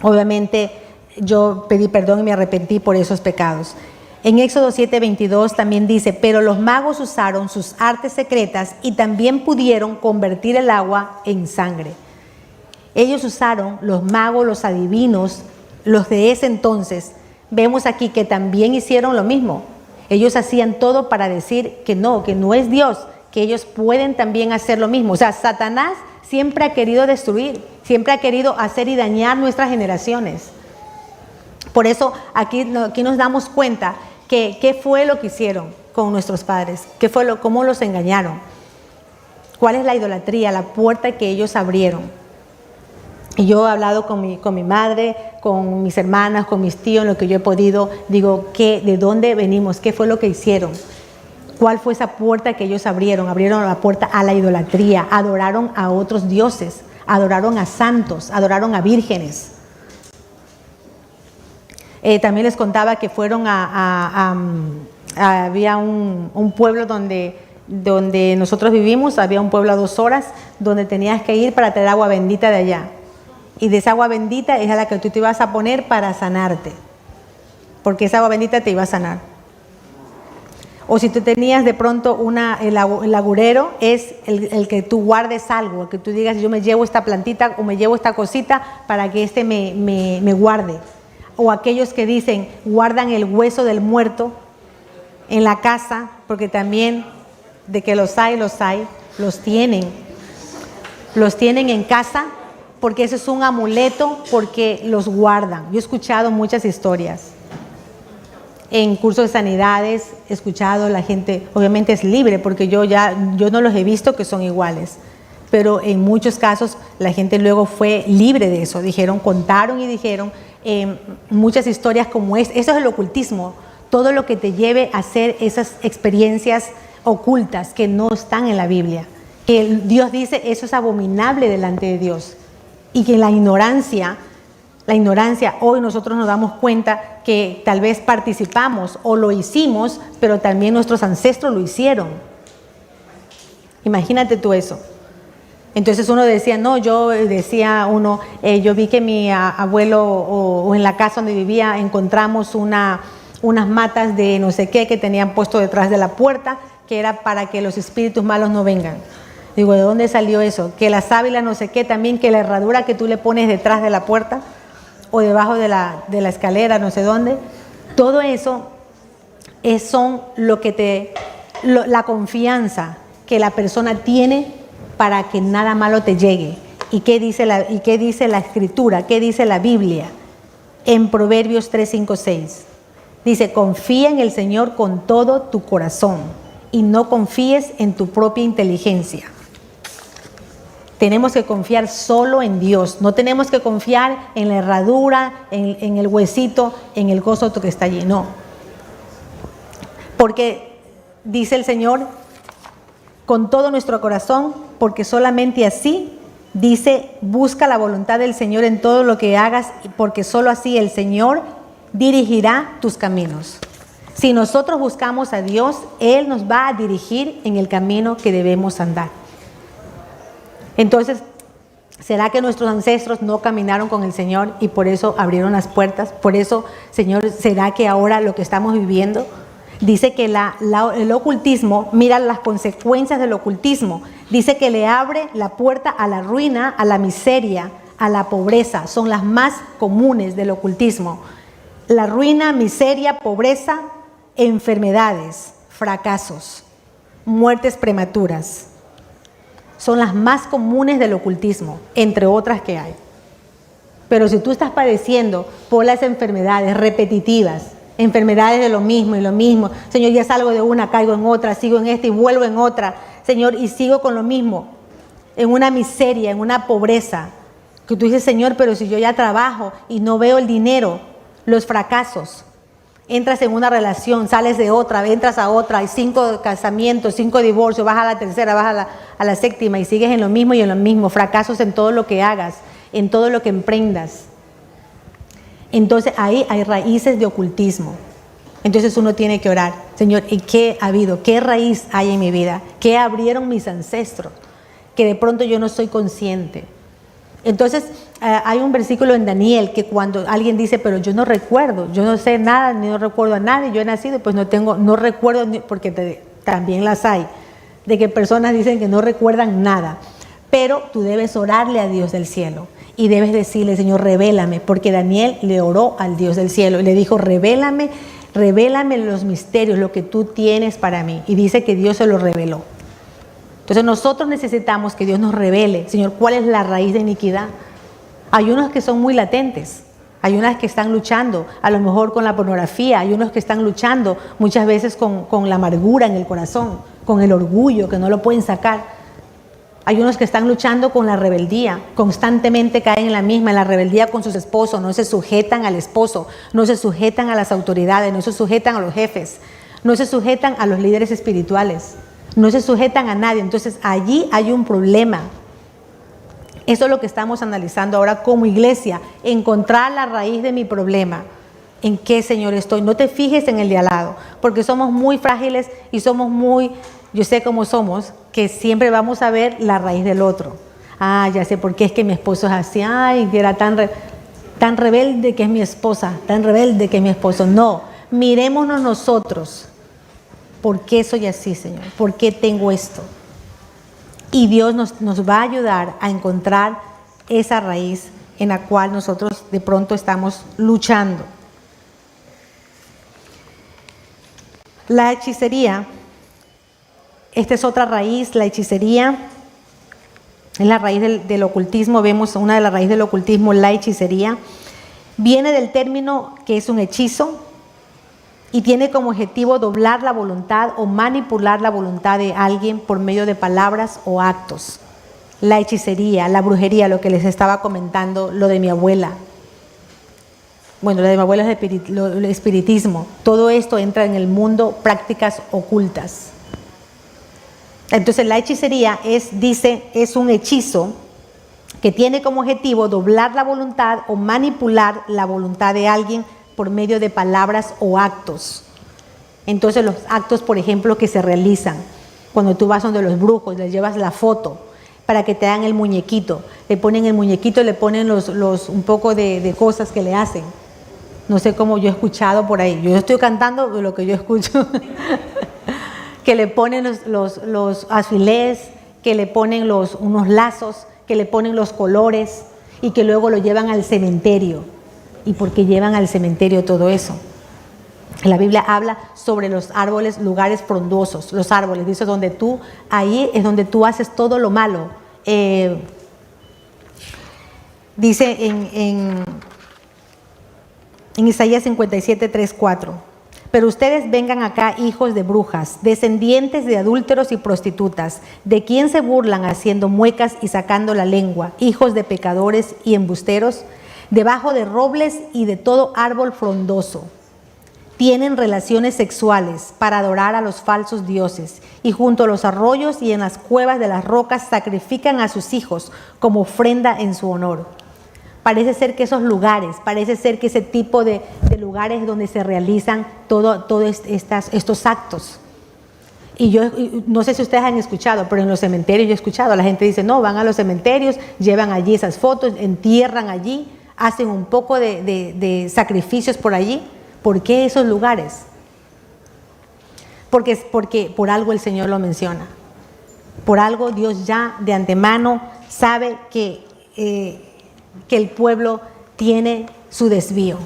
Obviamente yo pedí perdón y me arrepentí por esos pecados. En Éxodo 7:22 también dice, pero los magos usaron sus artes secretas y también pudieron convertir el agua en sangre. Ellos usaron, los magos, los adivinos, los de ese entonces, vemos aquí que también hicieron lo mismo. Ellos hacían todo para decir que no es Dios, que ellos pueden también hacer lo mismo. O sea, Satanás siempre ha querido destruir, siempre ha querido hacer y dañar nuestras generaciones. Por eso aquí nos damos cuenta que qué fue lo que hicieron con nuestros padres, cómo los engañaron, cuál es la idolatría, la puerta que ellos abrieron. Y yo he hablado con mi madre, con mis hermanas, con mis tíos, en lo que yo he podido, digo, ¿de dónde venimos? ¿Qué fue lo que hicieron? ¿Cuál fue esa puerta que ellos abrieron? Abrieron la puerta a la idolatría, adoraron a otros dioses, adoraron a santos, adoraron a vírgenes. También les contaba que fueron había un pueblo donde nosotros vivimos, había un pueblo a 2 horas, donde tenías que ir para traer agua bendita de allá. Y de esa agua bendita es a la que tú te ibas a poner para sanarte, porque esa agua bendita te iba a sanar. O si tú tenías de pronto el agurero, es el que tú guardes algo, el que tú digas, yo me llevo esta plantita o me llevo esta cosita para que me guarde. O aquellos que dicen, guardan el hueso del muerto en la casa, porque también de que los tienen en casa, porque eso es un amuleto, porque los guardan. Yo he escuchado muchas historias. En cursos de sanidades he escuchado, la gente obviamente es libre, porque yo no los he visto que son iguales. Pero en muchos casos la gente luego fue libre de eso. Contaron y dijeron muchas historias como eso es el ocultismo. Todo lo que te lleve a hacer esas experiencias ocultas que no están en la Biblia. Que Dios dice eso es abominable delante de Dios. Y que la ignorancia, hoy nosotros nos damos cuenta que tal vez participamos o lo hicimos, pero también nuestros ancestros lo hicieron. Imagínate tú eso. Entonces uno decía, yo vi que mi abuelo o en la casa donde vivía encontramos unas matas de no sé qué que tenían puesto detrás de la puerta, que era para que los espíritus malos no vengan. Digo, ¿de dónde salió eso? Que la sábila no sé qué también, que la herradura que tú le pones detrás de la puerta o debajo de la escalera, no sé dónde. Todo eso son la confianza que la persona tiene para que nada malo te llegue. ¿Y qué dice la Escritura? ¿Qué dice la Biblia? En Proverbios 3, 5, 6. Dice, confía en el Señor con todo tu corazón y no confíes en tu propia inteligencia. Tenemos que confiar solo en Dios. No tenemos que confiar en la herradura, en el huesito, en el gozo que está allí. No. Porque dice el Señor, con todo nuestro corazón, porque solamente así, dice, busca la voluntad del Señor en todo lo que hagas, porque solo así el Señor dirigirá tus caminos. Si nosotros buscamos a Dios, Él nos va a dirigir en el camino que debemos andar. Entonces, ¿será que nuestros ancestros no caminaron con el Señor y por eso abrieron las puertas? Por eso, Señor, ¿será que ahora lo que estamos viviendo? Dice que el ocultismo, mira las consecuencias del ocultismo. Dice que le abre la puerta a la ruina, a la miseria, a la pobreza. Son las más comunes del ocultismo. La ruina, miseria, pobreza, enfermedades, fracasos, muertes prematuras. Son las más comunes del ocultismo, entre otras que hay. Pero si tú estás padeciendo por las enfermedades repetitivas, enfermedades de lo mismo y lo mismo, Señor, ya salgo de una, caigo en otra, sigo en esta y vuelvo en otra, Señor, y sigo con lo mismo, en una miseria, en una pobreza, que tú dices, Señor, pero si yo ya trabajo y no veo el dinero, los fracasos, entras en una relación, sales de otra, entras a otra, hay 5 casamientos, 5 divorcios, vas a la tercera, vas a la séptima y sigues en lo mismo y en lo mismo, fracasos en todo lo que hagas, en todo lo que emprendas. Entonces ahí hay raíces de ocultismo. Entonces uno tiene que orar, Señor, ¿y qué ha habido? ¿Qué raíz hay en mi vida? ¿Qué abrieron mis ancestros? Que de pronto yo no soy consciente. Entonces hay un versículo en Daniel que cuando alguien dice, pero yo no recuerdo, yo no sé nada, ni no recuerdo a nadie, yo he nacido, pues no recuerdo, porque también las hay, de que personas dicen que no recuerdan nada. Pero tú debes orarle a Dios del cielo y debes decirle, Señor, revélame, porque Daniel le oró al Dios del cielo y le dijo, revélame los misterios, lo que tú tienes para mí. Y dice que Dios se lo reveló. Entonces nosotros necesitamos que Dios nos revele, Señor, cuál es la raíz de iniquidad. Hay unos que son muy latentes, hay unas que están luchando, a lo mejor con la pornografía, hay unos que están luchando muchas veces con la amargura en el corazón, con el orgullo, que no lo pueden sacar. Hay unos que están luchando con la rebeldía, constantemente caen en la rebeldía con sus esposos, no se sujetan al esposo, no se sujetan a las autoridades, no se sujetan a los jefes, no se sujetan a los líderes espirituales, no se sujetan a nadie. Entonces allí hay un problema. Eso es lo que estamos analizando ahora como iglesia, encontrar la raíz de mi problema. ¿En qué, Señor, estoy? No te fijes en el de al lado, porque somos muy frágiles y somos muy, yo sé cómo somos, que siempre vamos a ver la raíz del otro. Ah, ya sé por qué es que mi esposo es así. Ay, que era tan rebelde que es mi esposa, tan rebelde que es mi esposo. No, mirémonos nosotros. ¿Por qué soy así, Señor? ¿Por qué tengo esto? Y Dios nos va a ayudar a encontrar esa raíz en la cual nosotros de pronto estamos luchando. La hechicería, esta es otra raíz, la hechicería es la raíz del ocultismo. Vemos una de las raíces del ocultismo, la hechicería. Viene del término que es un hechizo y tiene como objetivo doblar la voluntad o manipular la voluntad de alguien por medio de palabras o actos. La hechicería, la brujería, lo que les estaba comentando, lo de mi abuela. Bueno, lo de mi abuela es el espiritismo. Todo esto entra en el mundo prácticas ocultas. Entonces la hechicería es un hechizo que tiene como objetivo doblar la voluntad o manipular la voluntad de alguien por medio de palabras o actos. Entonces los actos, por ejemplo, que se realizan cuando tú vas donde los brujos, les llevas la foto para que te hagan el muñequito, le ponen el muñequito, le ponen un poco de cosas que le hacen. No sé cómo yo he escuchado por ahí, yo estoy cantando lo que yo escucho. Que le ponen los alfileres, que le ponen unos lazos, que le ponen los colores y que luego lo llevan al cementerio. ¿Y por qué llevan al cementerio todo eso? La Biblia habla sobre los árboles, lugares frondosos, los árboles, dice ahí es donde tú haces todo lo malo. Dice en Isaías 57, 3, 4. Pero ustedes vengan acá, hijos de brujas, descendientes de adúlteros y prostitutas, de quien se burlan haciendo muecas y sacando la lengua, hijos de pecadores y embusteros, debajo de robles y de todo árbol frondoso. Tienen relaciones sexuales para adorar a los falsos dioses, y junto a los arroyos y en las cuevas de las rocas sacrifican a sus hijos como ofrenda en su honor. Parece ser que esos lugares, parece ser que ese tipo de lugares donde se realizan todos estos actos. Y yo no sé si ustedes han escuchado, pero en los cementerios yo he escuchado, la gente dice, no, van a los cementerios, llevan allí esas fotos, entierran allí, hacen un poco de sacrificios por allí. ¿Por qué esos lugares? Porque por algo el Señor lo menciona. Por algo Dios ya de antemano sabe que el pueblo tiene su desvío.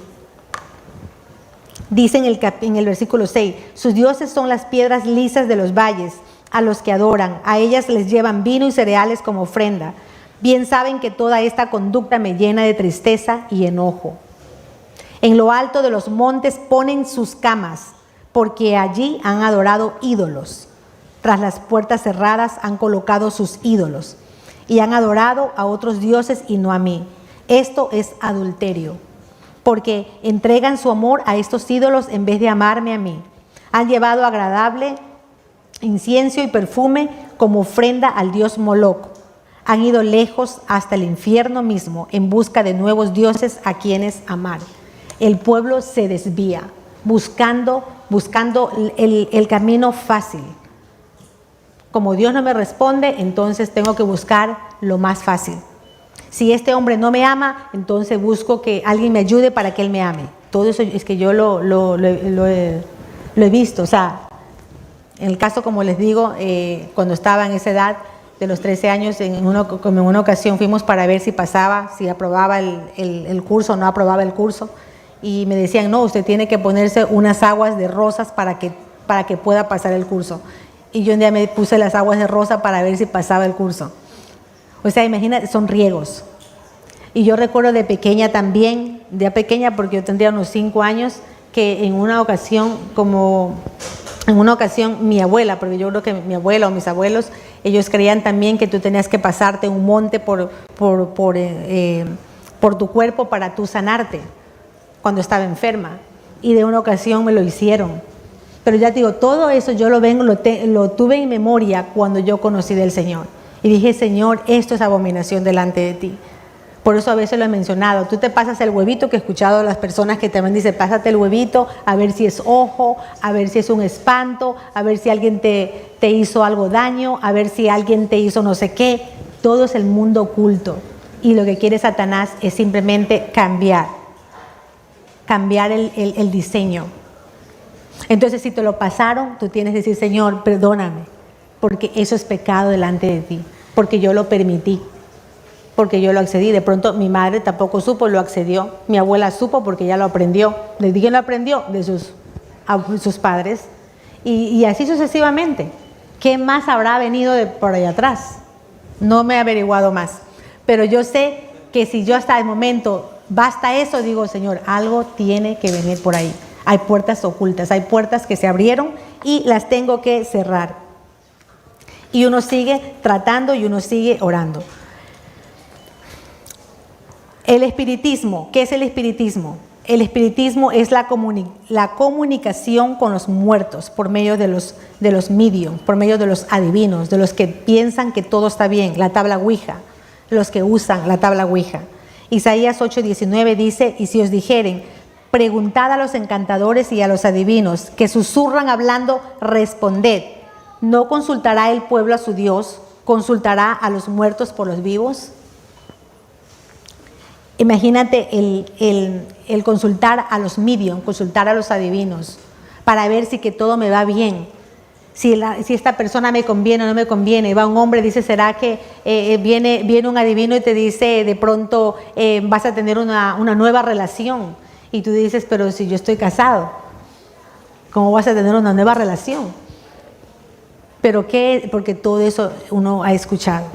Dice en el versículo 6, sus dioses son las piedras lisas de los valles, a los que adoran, a ellas les llevan vino y cereales como ofrenda. Bien saben que toda esta conducta me llena de tristeza y enojo. En lo alto de los montes ponen sus camas, porque allí han adorado ídolos. Tras las puertas cerradas han colocado sus ídolos, y han adorado a otros dioses y no a mí. Esto es adulterio, porque entregan su amor a estos ídolos en vez de amarme a mí. Han llevado agradable incienso y perfume como ofrenda al dios Moloc. Han ido lejos hasta el infierno mismo en busca de nuevos dioses a quienes amar. el pueblo se desvía, buscando el camino fácil. Como Dios no me responde, entonces tengo que buscar lo más fácil. Si este hombre no me ama, entonces busco que alguien me ayude para que él me ame. Todo eso es que yo lo he visto. O sea, en el caso, como les digo, cuando estaba en esa edad de los 13 años, en una ocasión fuimos para ver si pasaba, si aprobaba el curso o no aprobaba el curso. Y me decían, no, usted tiene que ponerse unas aguas de rosas para que pueda pasar el curso. Y yo un día me puse las aguas de rosa para ver si pasaba el curso. O sea, imagínate, son riegos. Y yo recuerdo de pequeña también, porque yo tendría unos 5 años, que en una ocasión mi abuela, porque yo creo que mi abuela o mis abuelos, ellos creían también que tú tenías que pasarte un monte por tu cuerpo para tú sanarte cuando estaba enferma. Y de una ocasión me lo hicieron. Pero ya te digo, todo eso yo lo tuve en memoria cuando yo conocí del Señor. Y dije, Señor, esto es abominación delante de ti. Por eso a veces lo he mencionado. Tú te pasas el huevito, que he escuchado a las personas que también dicen, pásate el huevito, a ver si es ojo, a ver si es un espanto, a ver si alguien te hizo algo daño, a ver si alguien te hizo no sé qué. Todo es el mundo oculto. Y lo que quiere Satanás es simplemente cambiar el diseño. Entonces, si te lo pasaron, tú tienes que decir, Señor, perdóname, porque eso es pecado delante de ti, porque yo lo permití, porque yo lo accedí. De pronto mi madre tampoco supo, lo accedió. Mi abuela supo porque ya lo aprendió. ¿De quién lo aprendió? De sus padres. Y así sucesivamente. ¿Qué más habrá venido por allá atrás? No me he averiguado más. Pero yo sé que si yo hasta el momento basta eso, digo, Señor, algo tiene que venir por ahí. Hay puertas ocultas, hay puertas que se abrieron y las tengo que cerrar. Y uno sigue tratando y uno sigue orando. El espiritismo, ¿qué es el espiritismo? El espiritismo es la comunicación con los muertos por medio de los medium, por medio de los adivinos, de los que piensan que todo está bien, la tabla Ouija, los que usan la tabla Ouija. Isaías 8:19 dice, y si os dijeren, preguntad a los encantadores y a los adivinos, que susurran hablando, responded. ¿No consultará el pueblo a su Dios? ¿Consultará a los muertos por los vivos? Imagínate el consultar a los medium, consultar a los adivinos, para ver si que todo me va bien. Si esta persona me conviene o no me conviene. Va un hombre, dice, ¿será que viene un adivino y te dice de pronto vas a tener una nueva relación? Y tú dices, pero si yo estoy casado, ¿cómo vas a tener una nueva relación? ¿Pero qué? Porque todo eso uno ha escuchado.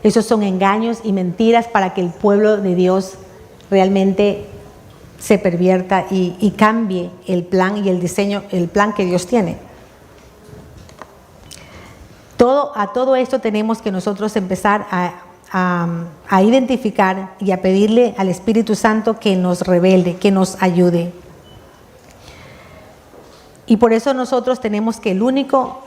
Esos son engaños y mentiras para que el pueblo de Dios realmente se pervierta y cambie el plan y el diseño, el plan que Dios tiene. A todo esto tenemos que nosotros empezar a identificar y a pedirle al Espíritu Santo que nos revele, que nos ayude. Y por eso nosotros tenemos que el único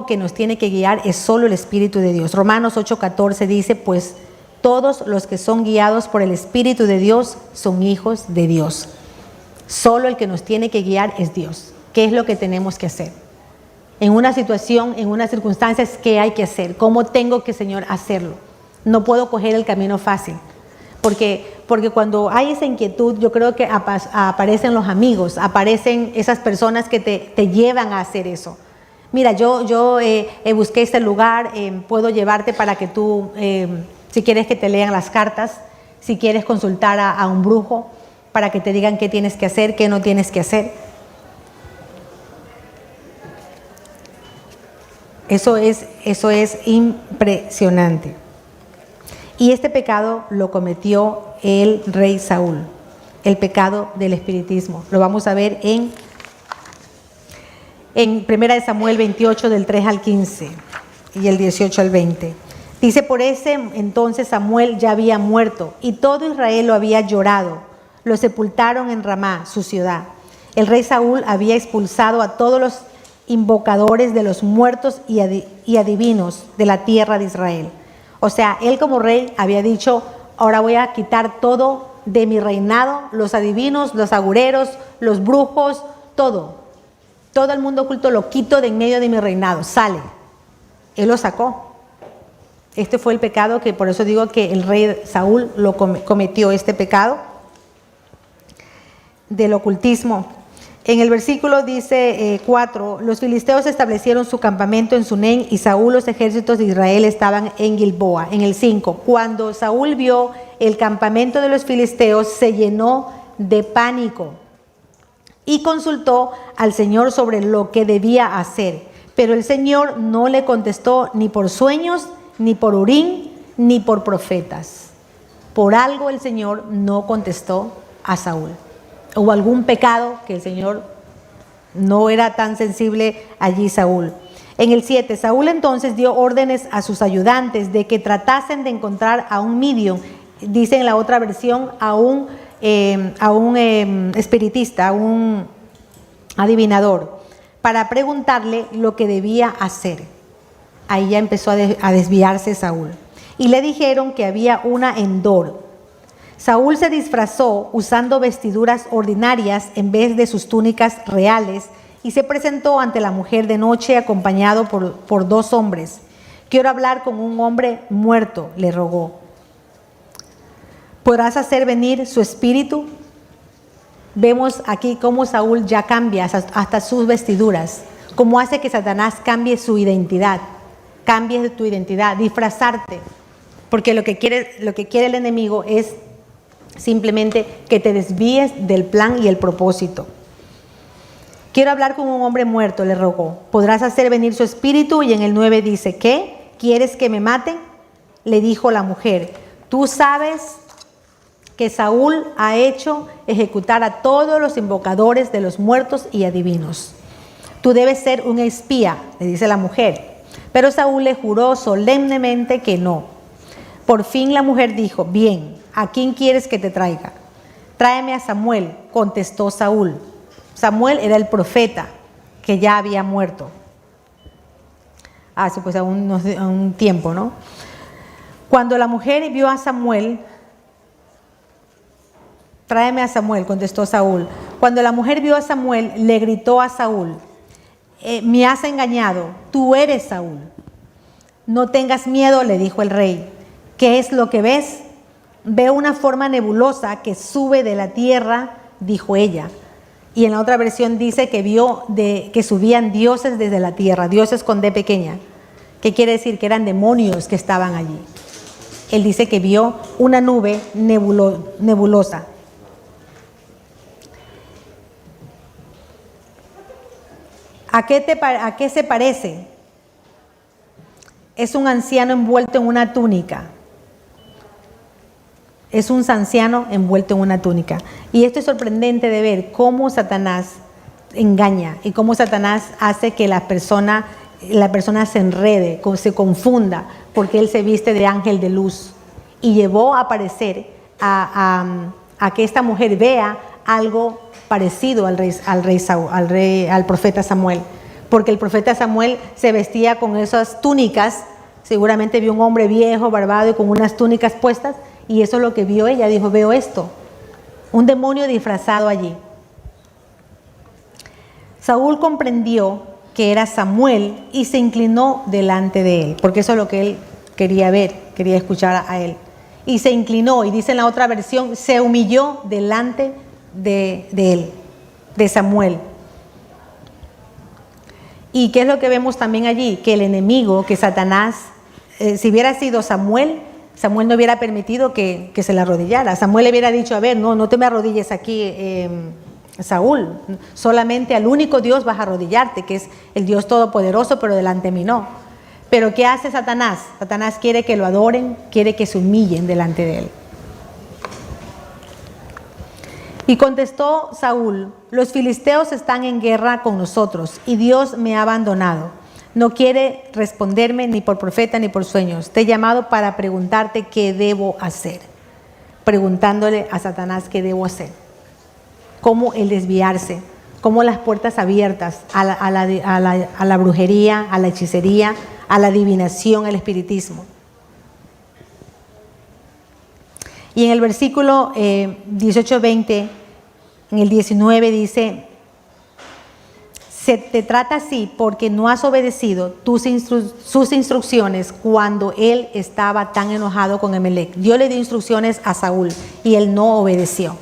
que nos tiene que guiar es solo el Espíritu de Dios. Romanos 8:14 dice, pues todos los que son guiados por el Espíritu de Dios son hijos de Dios. Solo el que nos tiene que guiar es Dios. ¿Qué es lo que tenemos que hacer? En una situación, en unas circunstancias, ¿qué hay que hacer? ¿Cómo tengo que, Señor, hacerlo? No puedo coger el camino fácil. Porque cuando hay esa inquietud, yo creo que aparecen los amigos, aparecen esas personas que te llevan a hacer eso. Mira, yo busqué este lugar, puedo llevarte para que tú, si quieres que te lean las cartas, si quieres consultar a un brujo, para que te digan qué tienes que hacer, qué no tienes que hacer. Eso es impresionante. Y este pecado lo cometió el rey Saúl, el pecado del espiritismo. Lo vamos a ver en 1 Samuel 28, del 3 al 15 y el 18 al 20. Dice, por ese entonces Samuel ya había muerto y todo Israel lo había llorado. Lo sepultaron en Ramá, su ciudad. El rey Saúl había expulsado a todos los invocadores de los muertos y adivinos de la tierra de Israel. O sea, él como rey había dicho, ahora voy a quitar todo de mi reinado, los adivinos, los agureros, los brujos, todo el mundo oculto lo quito de en medio de mi reinado, sale. Él lo sacó. Este fue el pecado que, por eso digo que el rey Saúl lo cometió, este pecado del ocultismo. En el versículo dice 4, los filisteos establecieron su campamento en Sunén y Saúl, los ejércitos de Israel estaban en Gilboa. En el 5, cuando Saúl vio el campamento de los filisteos, se llenó de pánico y consultó al Señor sobre lo que debía hacer. Pero el Señor no le contestó ni por sueños, ni por Urim, ni por profetas. Por algo el Señor no contestó a Saúl. Hubo algún pecado que el Señor no era tan sensible allí Saúl. En el 7, Saúl entonces dio órdenes a sus ayudantes de que tratasen de encontrar a un medium, dice en la otra versión, a un espiritista, a un adivinador, para preguntarle lo que debía hacer. Ahí ya empezó a desviarse Saúl. Y le dijeron que había una en Dor. Saúl se disfrazó usando vestiduras ordinarias en vez de sus túnicas reales y se presentó ante la mujer de noche acompañado por 2 hombres. Quiero hablar con un hombre muerto, le rogó. ¿Podrás hacer venir su espíritu? Vemos aquí cómo Saúl ya cambia hasta sus vestiduras, cómo hace que Satanás cambie su identidad, cambie tu identidad, disfrazarte, porque lo que quiere el enemigo es simplemente que te desvíes del plan y el propósito. Quiero hablar con un hombre muerto, le rogó. ¿Podrás hacer venir su espíritu? Y en el 9 dice, ¿qué? ¿Quieres que me maten? Le dijo la mujer, tú sabes que Saúl ha hecho ejecutar a todos los invocadores de los muertos y adivinos. Tú debes ser un espía, le dice la mujer. Pero Saúl le juró solemnemente que no. Por fin la mujer dijo, bien, ¿a quién quieres que te traiga? Tráeme a Samuel, contestó Saúl. Samuel era el profeta que ya había muerto. Hace pues a un tiempo, ¿no? Cuando la mujer vio a Samuel, tráeme a Samuel, contestó Saúl. Cuando la mujer vio a Samuel, le gritó a Saúl, me has engañado, tú eres Saúl. No tengas miedo, le dijo el rey. ¿Qué es lo que ves? Veo una forma nebulosa que sube de la tierra, dijo ella. Y en la otra versión dice que vio que subían dioses desde la tierra, dioses con D pequeña. ¿Qué quiere decir? Que eran demonios que estaban allí. Él dice que vio una nube nebulosa. ¿A qué se parece? Es un anciano envuelto en una túnica. Es un anciano envuelto en una túnica. Y esto es sorprendente de ver cómo Satanás engaña y cómo Satanás hace que la persona se enrede, se confunda, porque él se viste de ángel de luz. Y llevó a aparecer a que esta mujer vea algo parecido al profeta Samuel. Porque el profeta Samuel se vestía con esas túnicas. Seguramente vio un hombre viejo, barbado y con unas túnicas puestas. Y eso es lo que vio ella, dijo, veo esto, un demonio disfrazado allí. Saúl comprendió que era Samuel y se inclinó delante de él, porque eso es lo que él quería ver, quería escuchar a él. Y se inclinó, y dice en la otra versión, se humilló delante de él, de Samuel. ¿Y qué es lo que vemos también allí? Que el enemigo, que Satanás, si hubiera sido Samuel no hubiera permitido que se le arrodillara. Samuel le hubiera dicho, a ver, no te me arrodilles aquí, Saúl. Solamente al único Dios vas a arrodillarte, que es el Dios Todopoderoso, pero delante de mí no. Pero ¿qué hace Satanás? Satanás quiere que lo adoren, quiere que se humillen delante de él. Y contestó Saúl, los filisteos están en guerra con nosotros y Dios me ha abandonado. No quiere responderme ni por profeta ni por sueños. Te he llamado para preguntarte qué debo hacer. Preguntándole a Satanás qué debo hacer. Cómo el desviarse, cómo las puertas abiertas a la brujería, a la hechicería, a la adivinación, al espiritismo. Y en el versículo 18-20, en el 19 dice, se te trata así porque no has obedecido sus instrucciones cuando él estaba tan enojado con Amalec. Dios le dio instrucciones a Saúl y él no obedeció.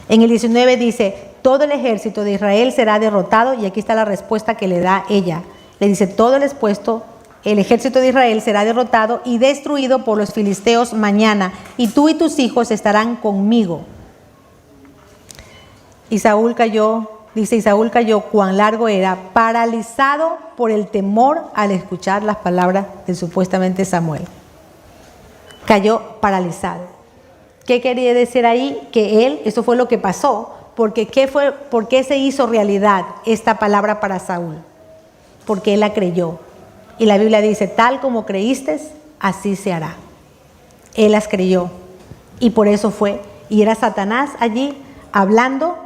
En el 19 dice, todo el ejército de Israel será derrotado, y aquí está la respuesta que le da ella. Le dice, todo el ejército de Israel será derrotado y destruido por los filisteos mañana, y tú y tus hijos estarán conmigo. Y Saúl cayó, dice, y Saúl cayó, cuán largo era, paralizado por el temor al escuchar las palabras de supuestamente Samuel. Cayó paralizado. ¿Qué quería decir ahí? Que él, eso fue lo que pasó, porque ¿por qué se hizo realidad esta palabra para Saúl? Porque él la creyó. Y la Biblia dice, tal como creíste, así se hará. Él las creyó. Y por eso fue. Y era Satanás allí hablando,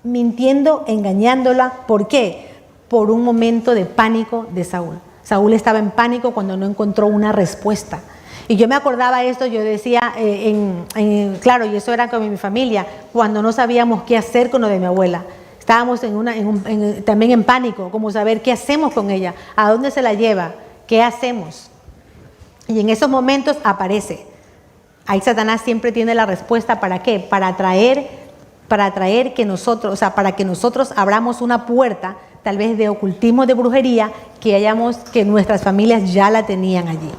mintiendo, engañándola. ¿Por qué? Por un momento de pánico de Saúl. Saúl estaba en pánico cuando no encontró una respuesta. Y yo me acordaba esto, yo decía, claro, y eso era con mi familia, cuando no sabíamos qué hacer con lo de mi abuela. Estábamos también en pánico, como saber qué hacemos con ella, a dónde se la lleva, qué hacemos. Y en esos momentos aparece. Ahí Satanás siempre tiene la respuesta, ¿para qué? Para atraer que nosotros, o sea, para que nosotros abramos una puerta, tal vez de ocultismo, de brujería, que nuestras familias ya la tenían allí.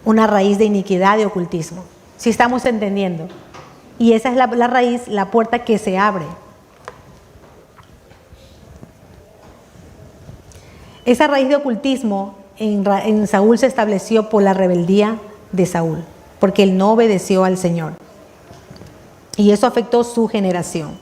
Una raíz de iniquidad, de ocultismo. Si estamos entendiendo. Y esa es la raíz, la puerta que se abre. Esa raíz de ocultismo en Saúl se estableció por la rebeldía de Saúl, porque él no obedeció al Señor. Y eso afectó su generación.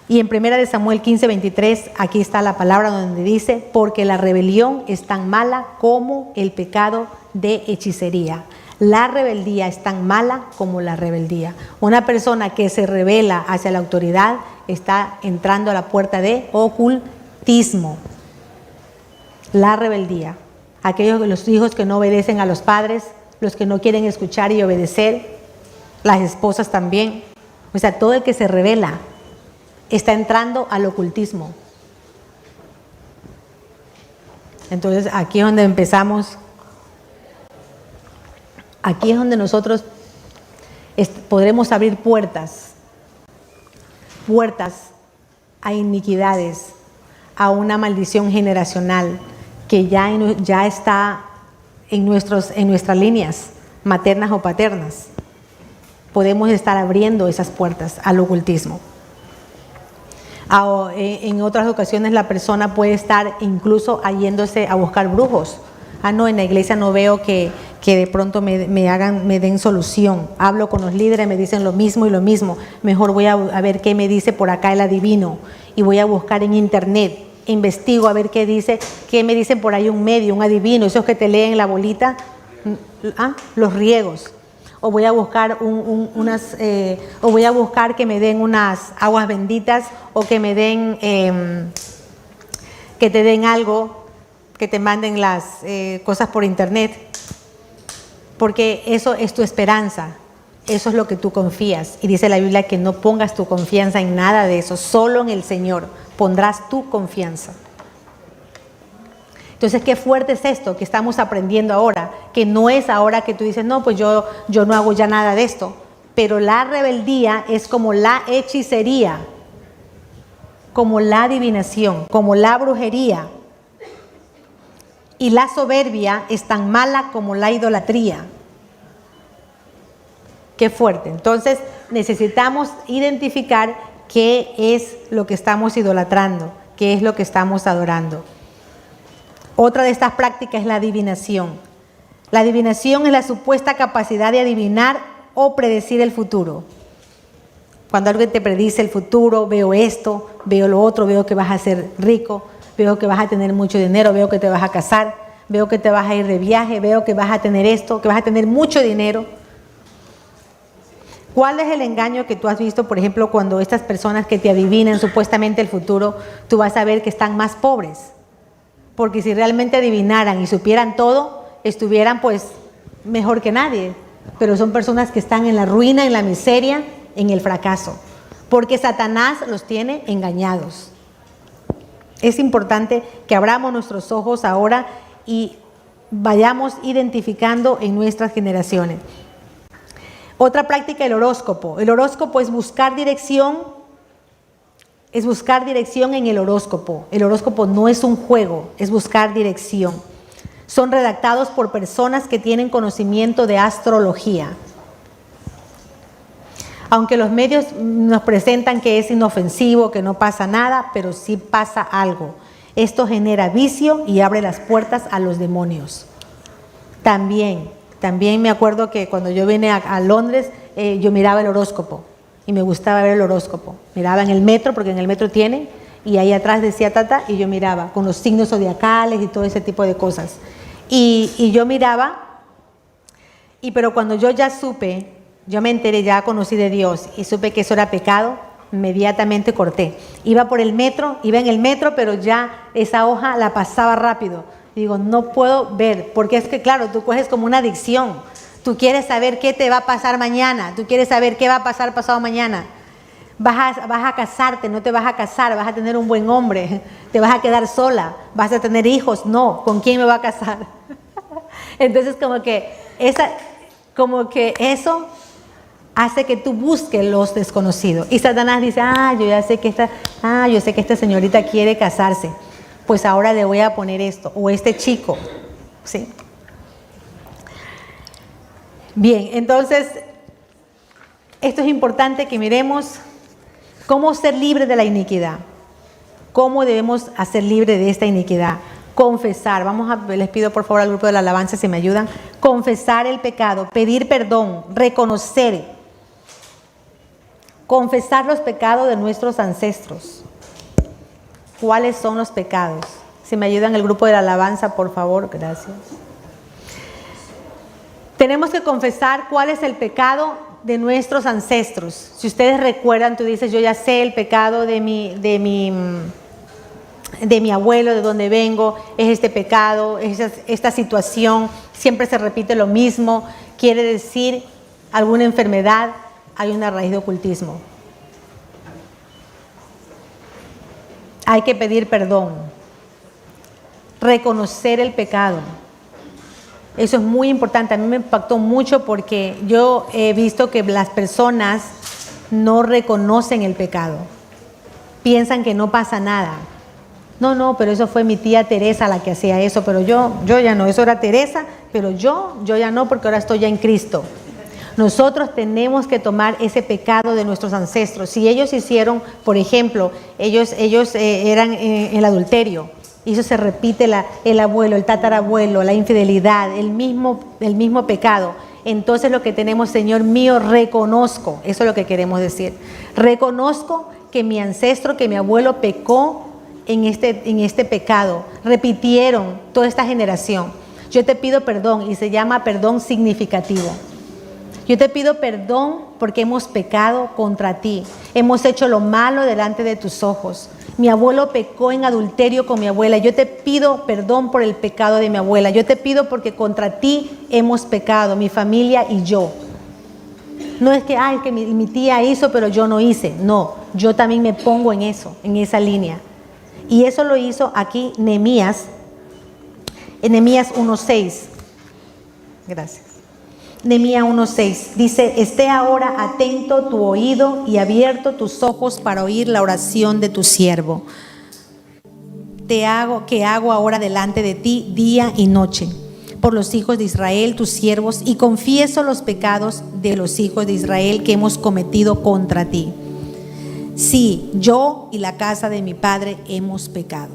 Y en 1 Samuel 15:23, aquí está la palabra donde dice, porque la rebelión es tan mala como el pecado de hechicería. La rebeldía es tan mala como la rebeldía. Una persona que se rebela hacia la autoridad está entrando a la puerta de ocultismo. La rebeldía. Los hijos que no obedecen a los padres, los que no quieren escuchar y obedecer, las esposas también. O sea, todo el que se rebela está entrando al ocultismo. Entonces, aquí es donde empezamos. Aquí es donde nosotros podremos abrir puertas a iniquidades, a una maldición generacional que ya está en nuestras líneas maternas o paternas. Podemos estar abriendo esas puertas al ocultismo. En otras ocasiones la persona puede estar incluso yéndose a buscar brujos. No, en la iglesia no veo que de pronto me den solución. Hablo con los líderes, me dicen lo mismo y lo mismo. Mejor voy a ver qué me dice por acá el adivino. Y voy a buscar en internet, investigo a ver qué me dicen por ahí un medio, un adivino, esos que te leen la bolita, los riegos. O voy a buscar o voy a buscar que me den unas aguas benditas, o que me den, que te den algo, que te manden las cosas por internet, porque eso es tu esperanza, eso es lo que tú confías. Y dice la Biblia que no pongas tu confianza en nada de eso, solo en el Señor pondrás tu confianza. Entonces, qué fuerte es esto que estamos aprendiendo ahora, que no es ahora que tú dices, no, pues yo no hago ya nada de esto. Pero la rebeldía es como la hechicería, como la adivinación, como la brujería. Y la soberbia es tan mala como la idolatría. Qué fuerte. Entonces, necesitamos identificar qué es lo que estamos idolatrando, qué es lo que estamos adorando. Otra de estas prácticas es la adivinación. La adivinación es la supuesta capacidad de adivinar o predecir el futuro. Cuando alguien te predice el futuro, veo esto, veo lo otro, veo que vas a ser rico, veo que vas a tener mucho dinero, veo que te vas a casar, veo que te vas a ir de viaje, veo que vas a tener esto, que vas a tener mucho dinero. ¿Cuál es el engaño que tú has visto, por ejemplo, cuando estas personas que te adivinan supuestamente el futuro, tú vas a ver que están más pobres? Porque si realmente adivinaran y supieran todo, estuvieran pues mejor que nadie. pero son personas que están en la ruina, en la miseria, en el fracaso, porque Satanás los tiene engañados. Es importante que abramos nuestros ojos ahora y vayamos identificando en nuestras generaciones. Otra práctica, el horóscopo. El horóscopo es buscar dirección en el horóscopo. El horóscopo no es un juego, es buscar dirección. Son redactados por personas que tienen conocimiento de astrología. Aunque los medios nos presentan que es inofensivo, que no pasa nada, pero sí pasa algo. Esto genera vicio y abre las puertas a los demonios. También me acuerdo que cuando yo vine a Londres, yo miraba el horóscopo y me gustaba ver el horóscopo. Miraba en el metro, porque en el metro tienen, y ahí atrás decía tata, y yo miraba con los signos zodiacales y todo ese tipo de cosas. Y yo miraba, pero cuando yo ya supe, yo me enteré, ya conocí de Dios y supe que eso era pecado, inmediatamente corté. Iba en el metro, pero ya esa hoja la pasaba rápido. Digo, no puedo ver, porque es que claro, tú coges como una adicción. Tú quieres saber qué te va a pasar mañana, tú quieres saber qué va a pasar pasado mañana. Vas a casarte, no te vas a casar, vas a tener un buen hombre, te vas a quedar sola, vas a tener hijos, no, ¿con quién me va a casar? Entonces como que eso hace que tú busques los desconocidos. Y Satanás dice, yo sé que esta señorita quiere casarse, pues ahora le voy a poner esto, o este chico, ¿sí? Bien, entonces, esto es importante que miremos cómo ser libres de la iniquidad, cómo debemos hacer libre de esta iniquidad. Confesar, les pido por favor al grupo de la alabanza si me ayudan, confesar el pecado, pedir perdón, confesar los pecados de nuestros ancestros. ¿Cuáles son los pecados? Si me ayudan el grupo de la alabanza, por favor, gracias. Tenemos que confesar cuál es el pecado de nuestros ancestros. Si ustedes recuerdan, tú dices, yo ya sé el pecado de mi abuelo, de donde vengo, es este pecado, es esta situación, siempre se repite lo mismo, quiere decir alguna enfermedad, hay una raíz de ocultismo. Hay que pedir perdón, reconocer el pecado. Eso es muy importante. A mí me impactó mucho porque yo he visto que las personas no reconocen el pecado. Piensan que no pasa nada. No, pero eso fue mi tía Teresa la que hacía eso, pero yo ya no. Eso era Teresa, pero yo ya no, porque ahora estoy ya en Cristo. Nosotros tenemos que tomar ese pecado de nuestros ancestros. Si ellos hicieron, por ejemplo, ellos eran en el adulterio, y eso se repite el abuelo, el tatarabuelo, la infidelidad, el mismo pecado. Entonces lo que tenemos, Señor mío, reconozco, eso es lo que queremos decir. Reconozco que mi ancestro, que mi abuelo pecó en este pecado. Repitieron toda esta generación. Yo te pido perdón, y se llama perdón significativo. Yo te pido perdón porque hemos pecado contra ti. Hemos hecho lo malo delante de tus ojos. Mi abuelo pecó en adulterio con mi abuela. Yo te pido perdón por el pecado de mi abuela. Yo te pido porque contra ti hemos pecado, mi familia y yo. No es que mi tía hizo, pero yo no hice. No, yo también me pongo en eso, en esa línea. Y eso lo hizo aquí Nehemías, en Nehemías 1:6. Gracias. Nehemías 1:6 dice, esté ahora atento tu oído y abierto tus ojos para oír la oración de tu siervo. Que hago ahora delante de ti día y noche, por los hijos de Israel, tus siervos, y confieso los pecados de los hijos de Israel que hemos cometido contra ti. Sí, yo y la casa de mi padre hemos pecado.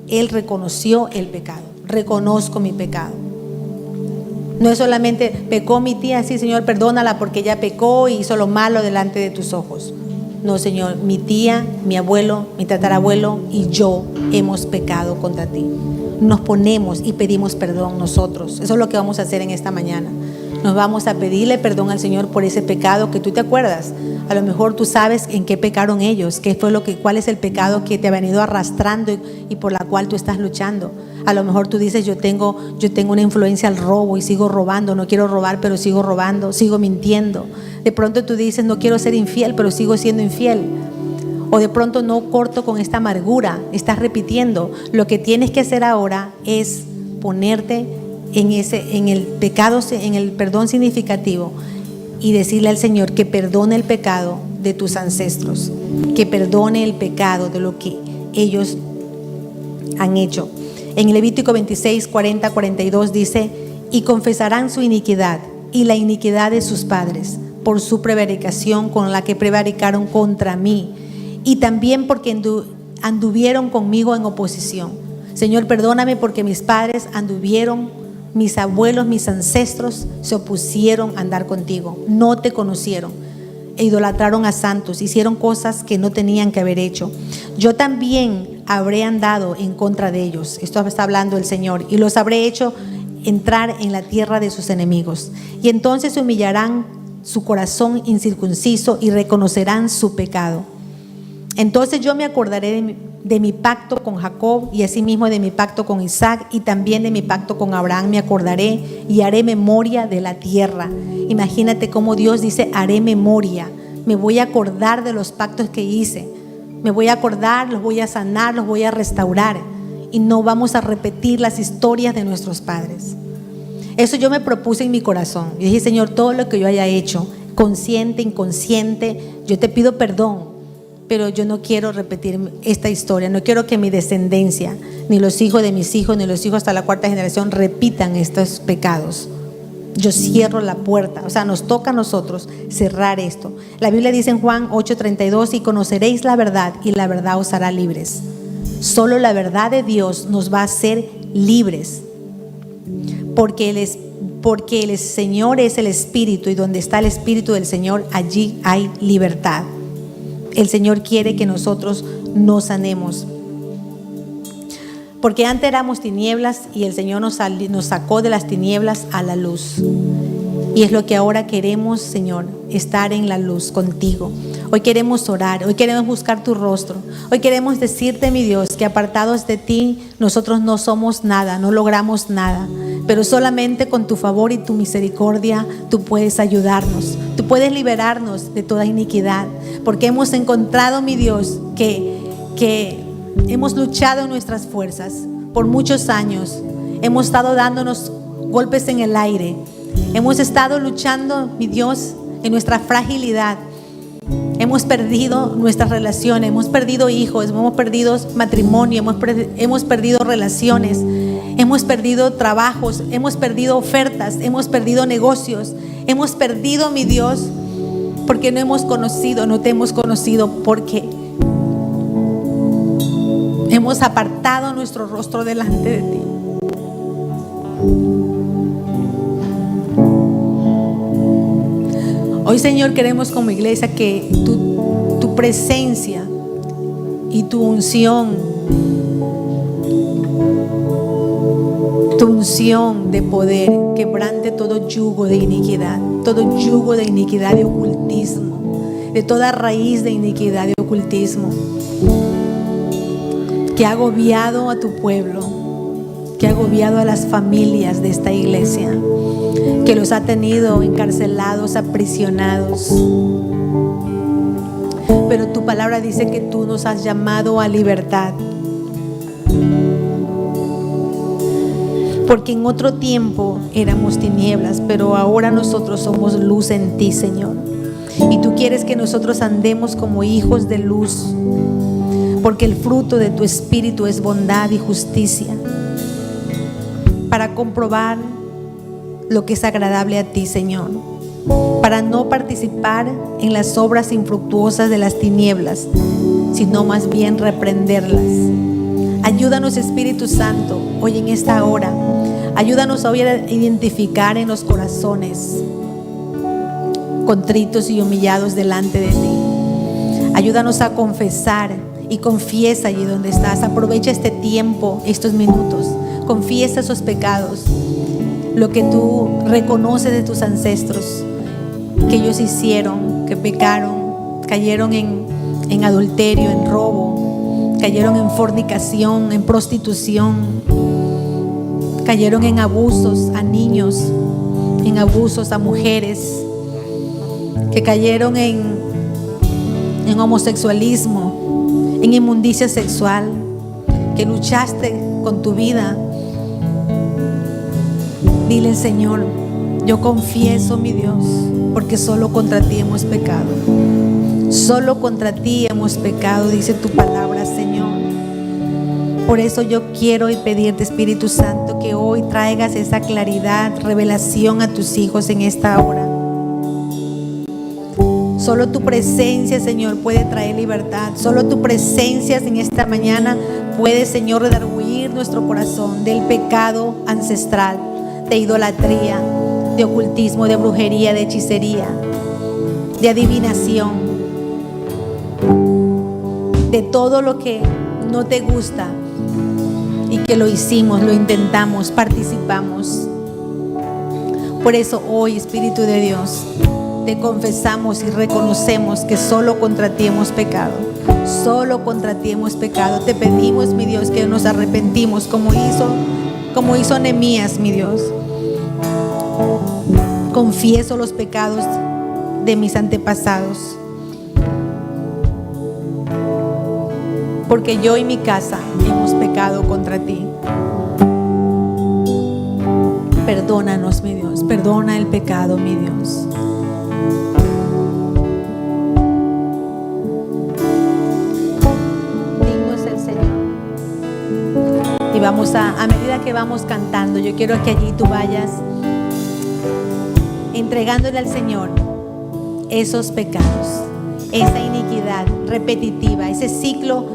Él reconoció el pecado. Reconozco mi pecado. No es solamente pecó mi tía, sí, Señor, perdónala porque ella pecó y hizo lo malo delante de tus ojos. No, Señor, mi tía, mi abuelo, mi tatarabuelo y yo hemos pecado contra ti. Nos ponemos y pedimos perdón nosotros. Eso es lo que vamos a hacer en esta mañana. nos vamos a pedirle perdón al Señor por ese pecado que tú te acuerdas. A lo mejor tú sabes en qué pecaron ellos, cuál es el pecado que te ha venido arrastrando y por la cual tú estás luchando. A lo mejor tú dices, yo tengo una influencia al robo y sigo robando, no quiero robar, pero sigo robando, sigo mintiendo. De pronto tú dices, no quiero ser infiel, pero sigo siendo infiel. O de pronto no corto con esta amargura, estás repitiendo. Lo que tienes que hacer ahora es ponerte en el pecado, en el perdón significativo, y decirle al Señor que perdone el pecado de tus ancestros, que perdone el pecado de lo que ellos han hecho. En Levítico 26, 40, 42 dice: y confesarán su iniquidad y la iniquidad de sus padres por su prevaricación con la que prevaricaron contra mí, y también porque anduvieron conmigo en oposición. Señor, perdóname porque mis padres anduvieron, mis abuelos, mis ancestros se opusieron a andar contigo, no te conocieron e idolatraron a santos, hicieron cosas que no tenían que haber hecho. Yo también habré andado en contra de ellos, esto está hablando el Señor, y los habré hecho entrar en la tierra de sus enemigos, y entonces se humillarán su corazón incircunciso y reconocerán su pecado. Entonces yo me acordaré de mi pacto con Jacob, y asimismo de mi pacto con Isaac, y también de mi pacto con Abraham me acordaré, y haré memoria de la tierra. Imagínate cómo Dios dice: haré memoria, me voy a acordar de los pactos que hice, me voy a acordar, los voy a sanar, los voy a restaurar, y no vamos a repetir las historias de nuestros padres. Eso yo me propuse en mi corazón. Yo dije: Señor, todo lo que yo haya hecho, consciente, inconsciente, yo te pido perdón, pero yo no quiero repetir esta historia. No quiero que mi descendencia, ni los hijos de mis hijos, ni los hijos hasta la cuarta generación repitan estos pecados. Yo cierro la puerta. O sea, nos toca a nosotros cerrar esto. La Biblia dice en Juan 8:32: y conoceréis la verdad, y la verdad os hará libres. Solo la verdad de Dios nos va a hacer libres, porque el Señor es el Espíritu, y donde está el Espíritu del Señor, allí hay libertad. El Señor quiere que nosotros nos sanemos, porque antes éramos tinieblas y el Señor nos sacó de las tinieblas a la luz, y es lo que ahora queremos, Señor, estar en la luz contigo. Hoy queremos orar, hoy queremos buscar tu rostro, hoy queremos decirte, mi Dios, que apartados de ti nosotros no somos nada, no logramos nada, pero solamente con tu favor y tu misericordia tú puedes ayudarnos, tú puedes liberarnos de toda iniquidad, porque hemos encontrado, mi Dios, que hemos luchado en nuestras fuerzas por muchos años, hemos estado dándonos golpes en el aire, hemos estado luchando, mi Dios, en nuestra fragilidad. Hemos perdido nuestras relaciones, hemos perdido hijos, hemos perdido matrimonio, hemos perdido relaciones, hemos perdido trabajos, hemos perdido ofertas, hemos perdido negocios, hemos perdido, mi Dios, porque no te hemos conocido, porque hemos apartado nuestro rostro delante de ti. Hoy, Señor, queremos como iglesia que tu presencia y tu unción de poder quebrante todo yugo de iniquidad, de ocultismo, de toda raíz de iniquidad, de ocultismo que ha agobiado a tu pueblo, que ha agobiado a las familias de esta iglesia, que los ha tenido encarcelados, aprisionados. Pero tu palabra dice que tú nos has llamado a libertad, porque en otro tiempo éramos tinieblas, pero ahora nosotros somos luz en ti, Señor. Y tú quieres que nosotros andemos como hijos de luz, porque el fruto de tu espíritu es bondad y justicia, para comprobar lo que es agradable a ti, Señor, para no participar en las obras infructuosas de las tinieblas, sino más bien reprenderlas. Ayúdanos, Espíritu Santo, hoy en esta hora. Ayúdanos hoy a identificar en los corazones contritos y humillados delante de ti. Ayúdanos a confesar, y confiesa allí donde estás. Aprovecha este tiempo, estos minutos. Confiesa esos pecados. lo que tú reconoces de tus ancestros, que ellos hicieron, que pecaron, cayeron en adulterio, en robo, cayeron en fornicación, en prostitución, cayeron en abusos a niños, en abusos a mujeres, que cayeron en homosexualismo, en inmundicia sexual, que luchaste con tu vida. Dile al Señor: yo confieso, mi Dios, porque solo contra ti hemos pecado. Solo contra ti hemos pecado, dice tu palabra, Señor. Por eso yo quiero pedirte, Espíritu Santo, que hoy traigas esa claridad, revelación a tus hijos en esta hora. Solo tu presencia, Señor, puede traer libertad. Solo tu presencia en esta mañana puede, Señor, redarguir nuestro corazón del pecado ancestral, de idolatría, de ocultismo, de brujería, de hechicería, de adivinación, de todo lo que no te gusta y que lo hicimos, lo intentamos, participamos. Por eso hoy, Espíritu de Dios, te confesamos y reconocemos que solo contra ti hemos pecado. Solo contra ti hemos pecado. Te pedimos, mi Dios, que nos arrepentimos como hizo Nehemías, mi Dios. Confieso los pecados de mis antepasados, porque yo y mi casa hemos pecado contra ti. Perdónanos, mi Dios. Perdona el pecado, mi Dios. Y vamos a medida que vamos cantando, yo quiero que allí tú vayas entregándole al Señor esos pecados, esa iniquidad repetitiva, ese ciclo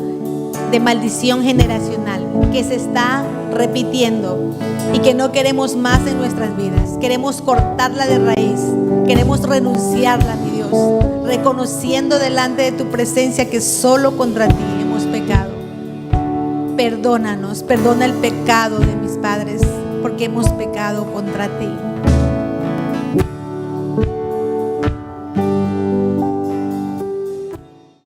de maldición generacional que se está repitiendo y que no queremos más en nuestras vidas. Queremos cortarla de raíz, queremos renunciarla, mi Dios, reconociendo delante de tu presencia que solo contra ti hemos pecado. Perdónanos, perdona el pecado de mis padres, porque hemos pecado contra ti.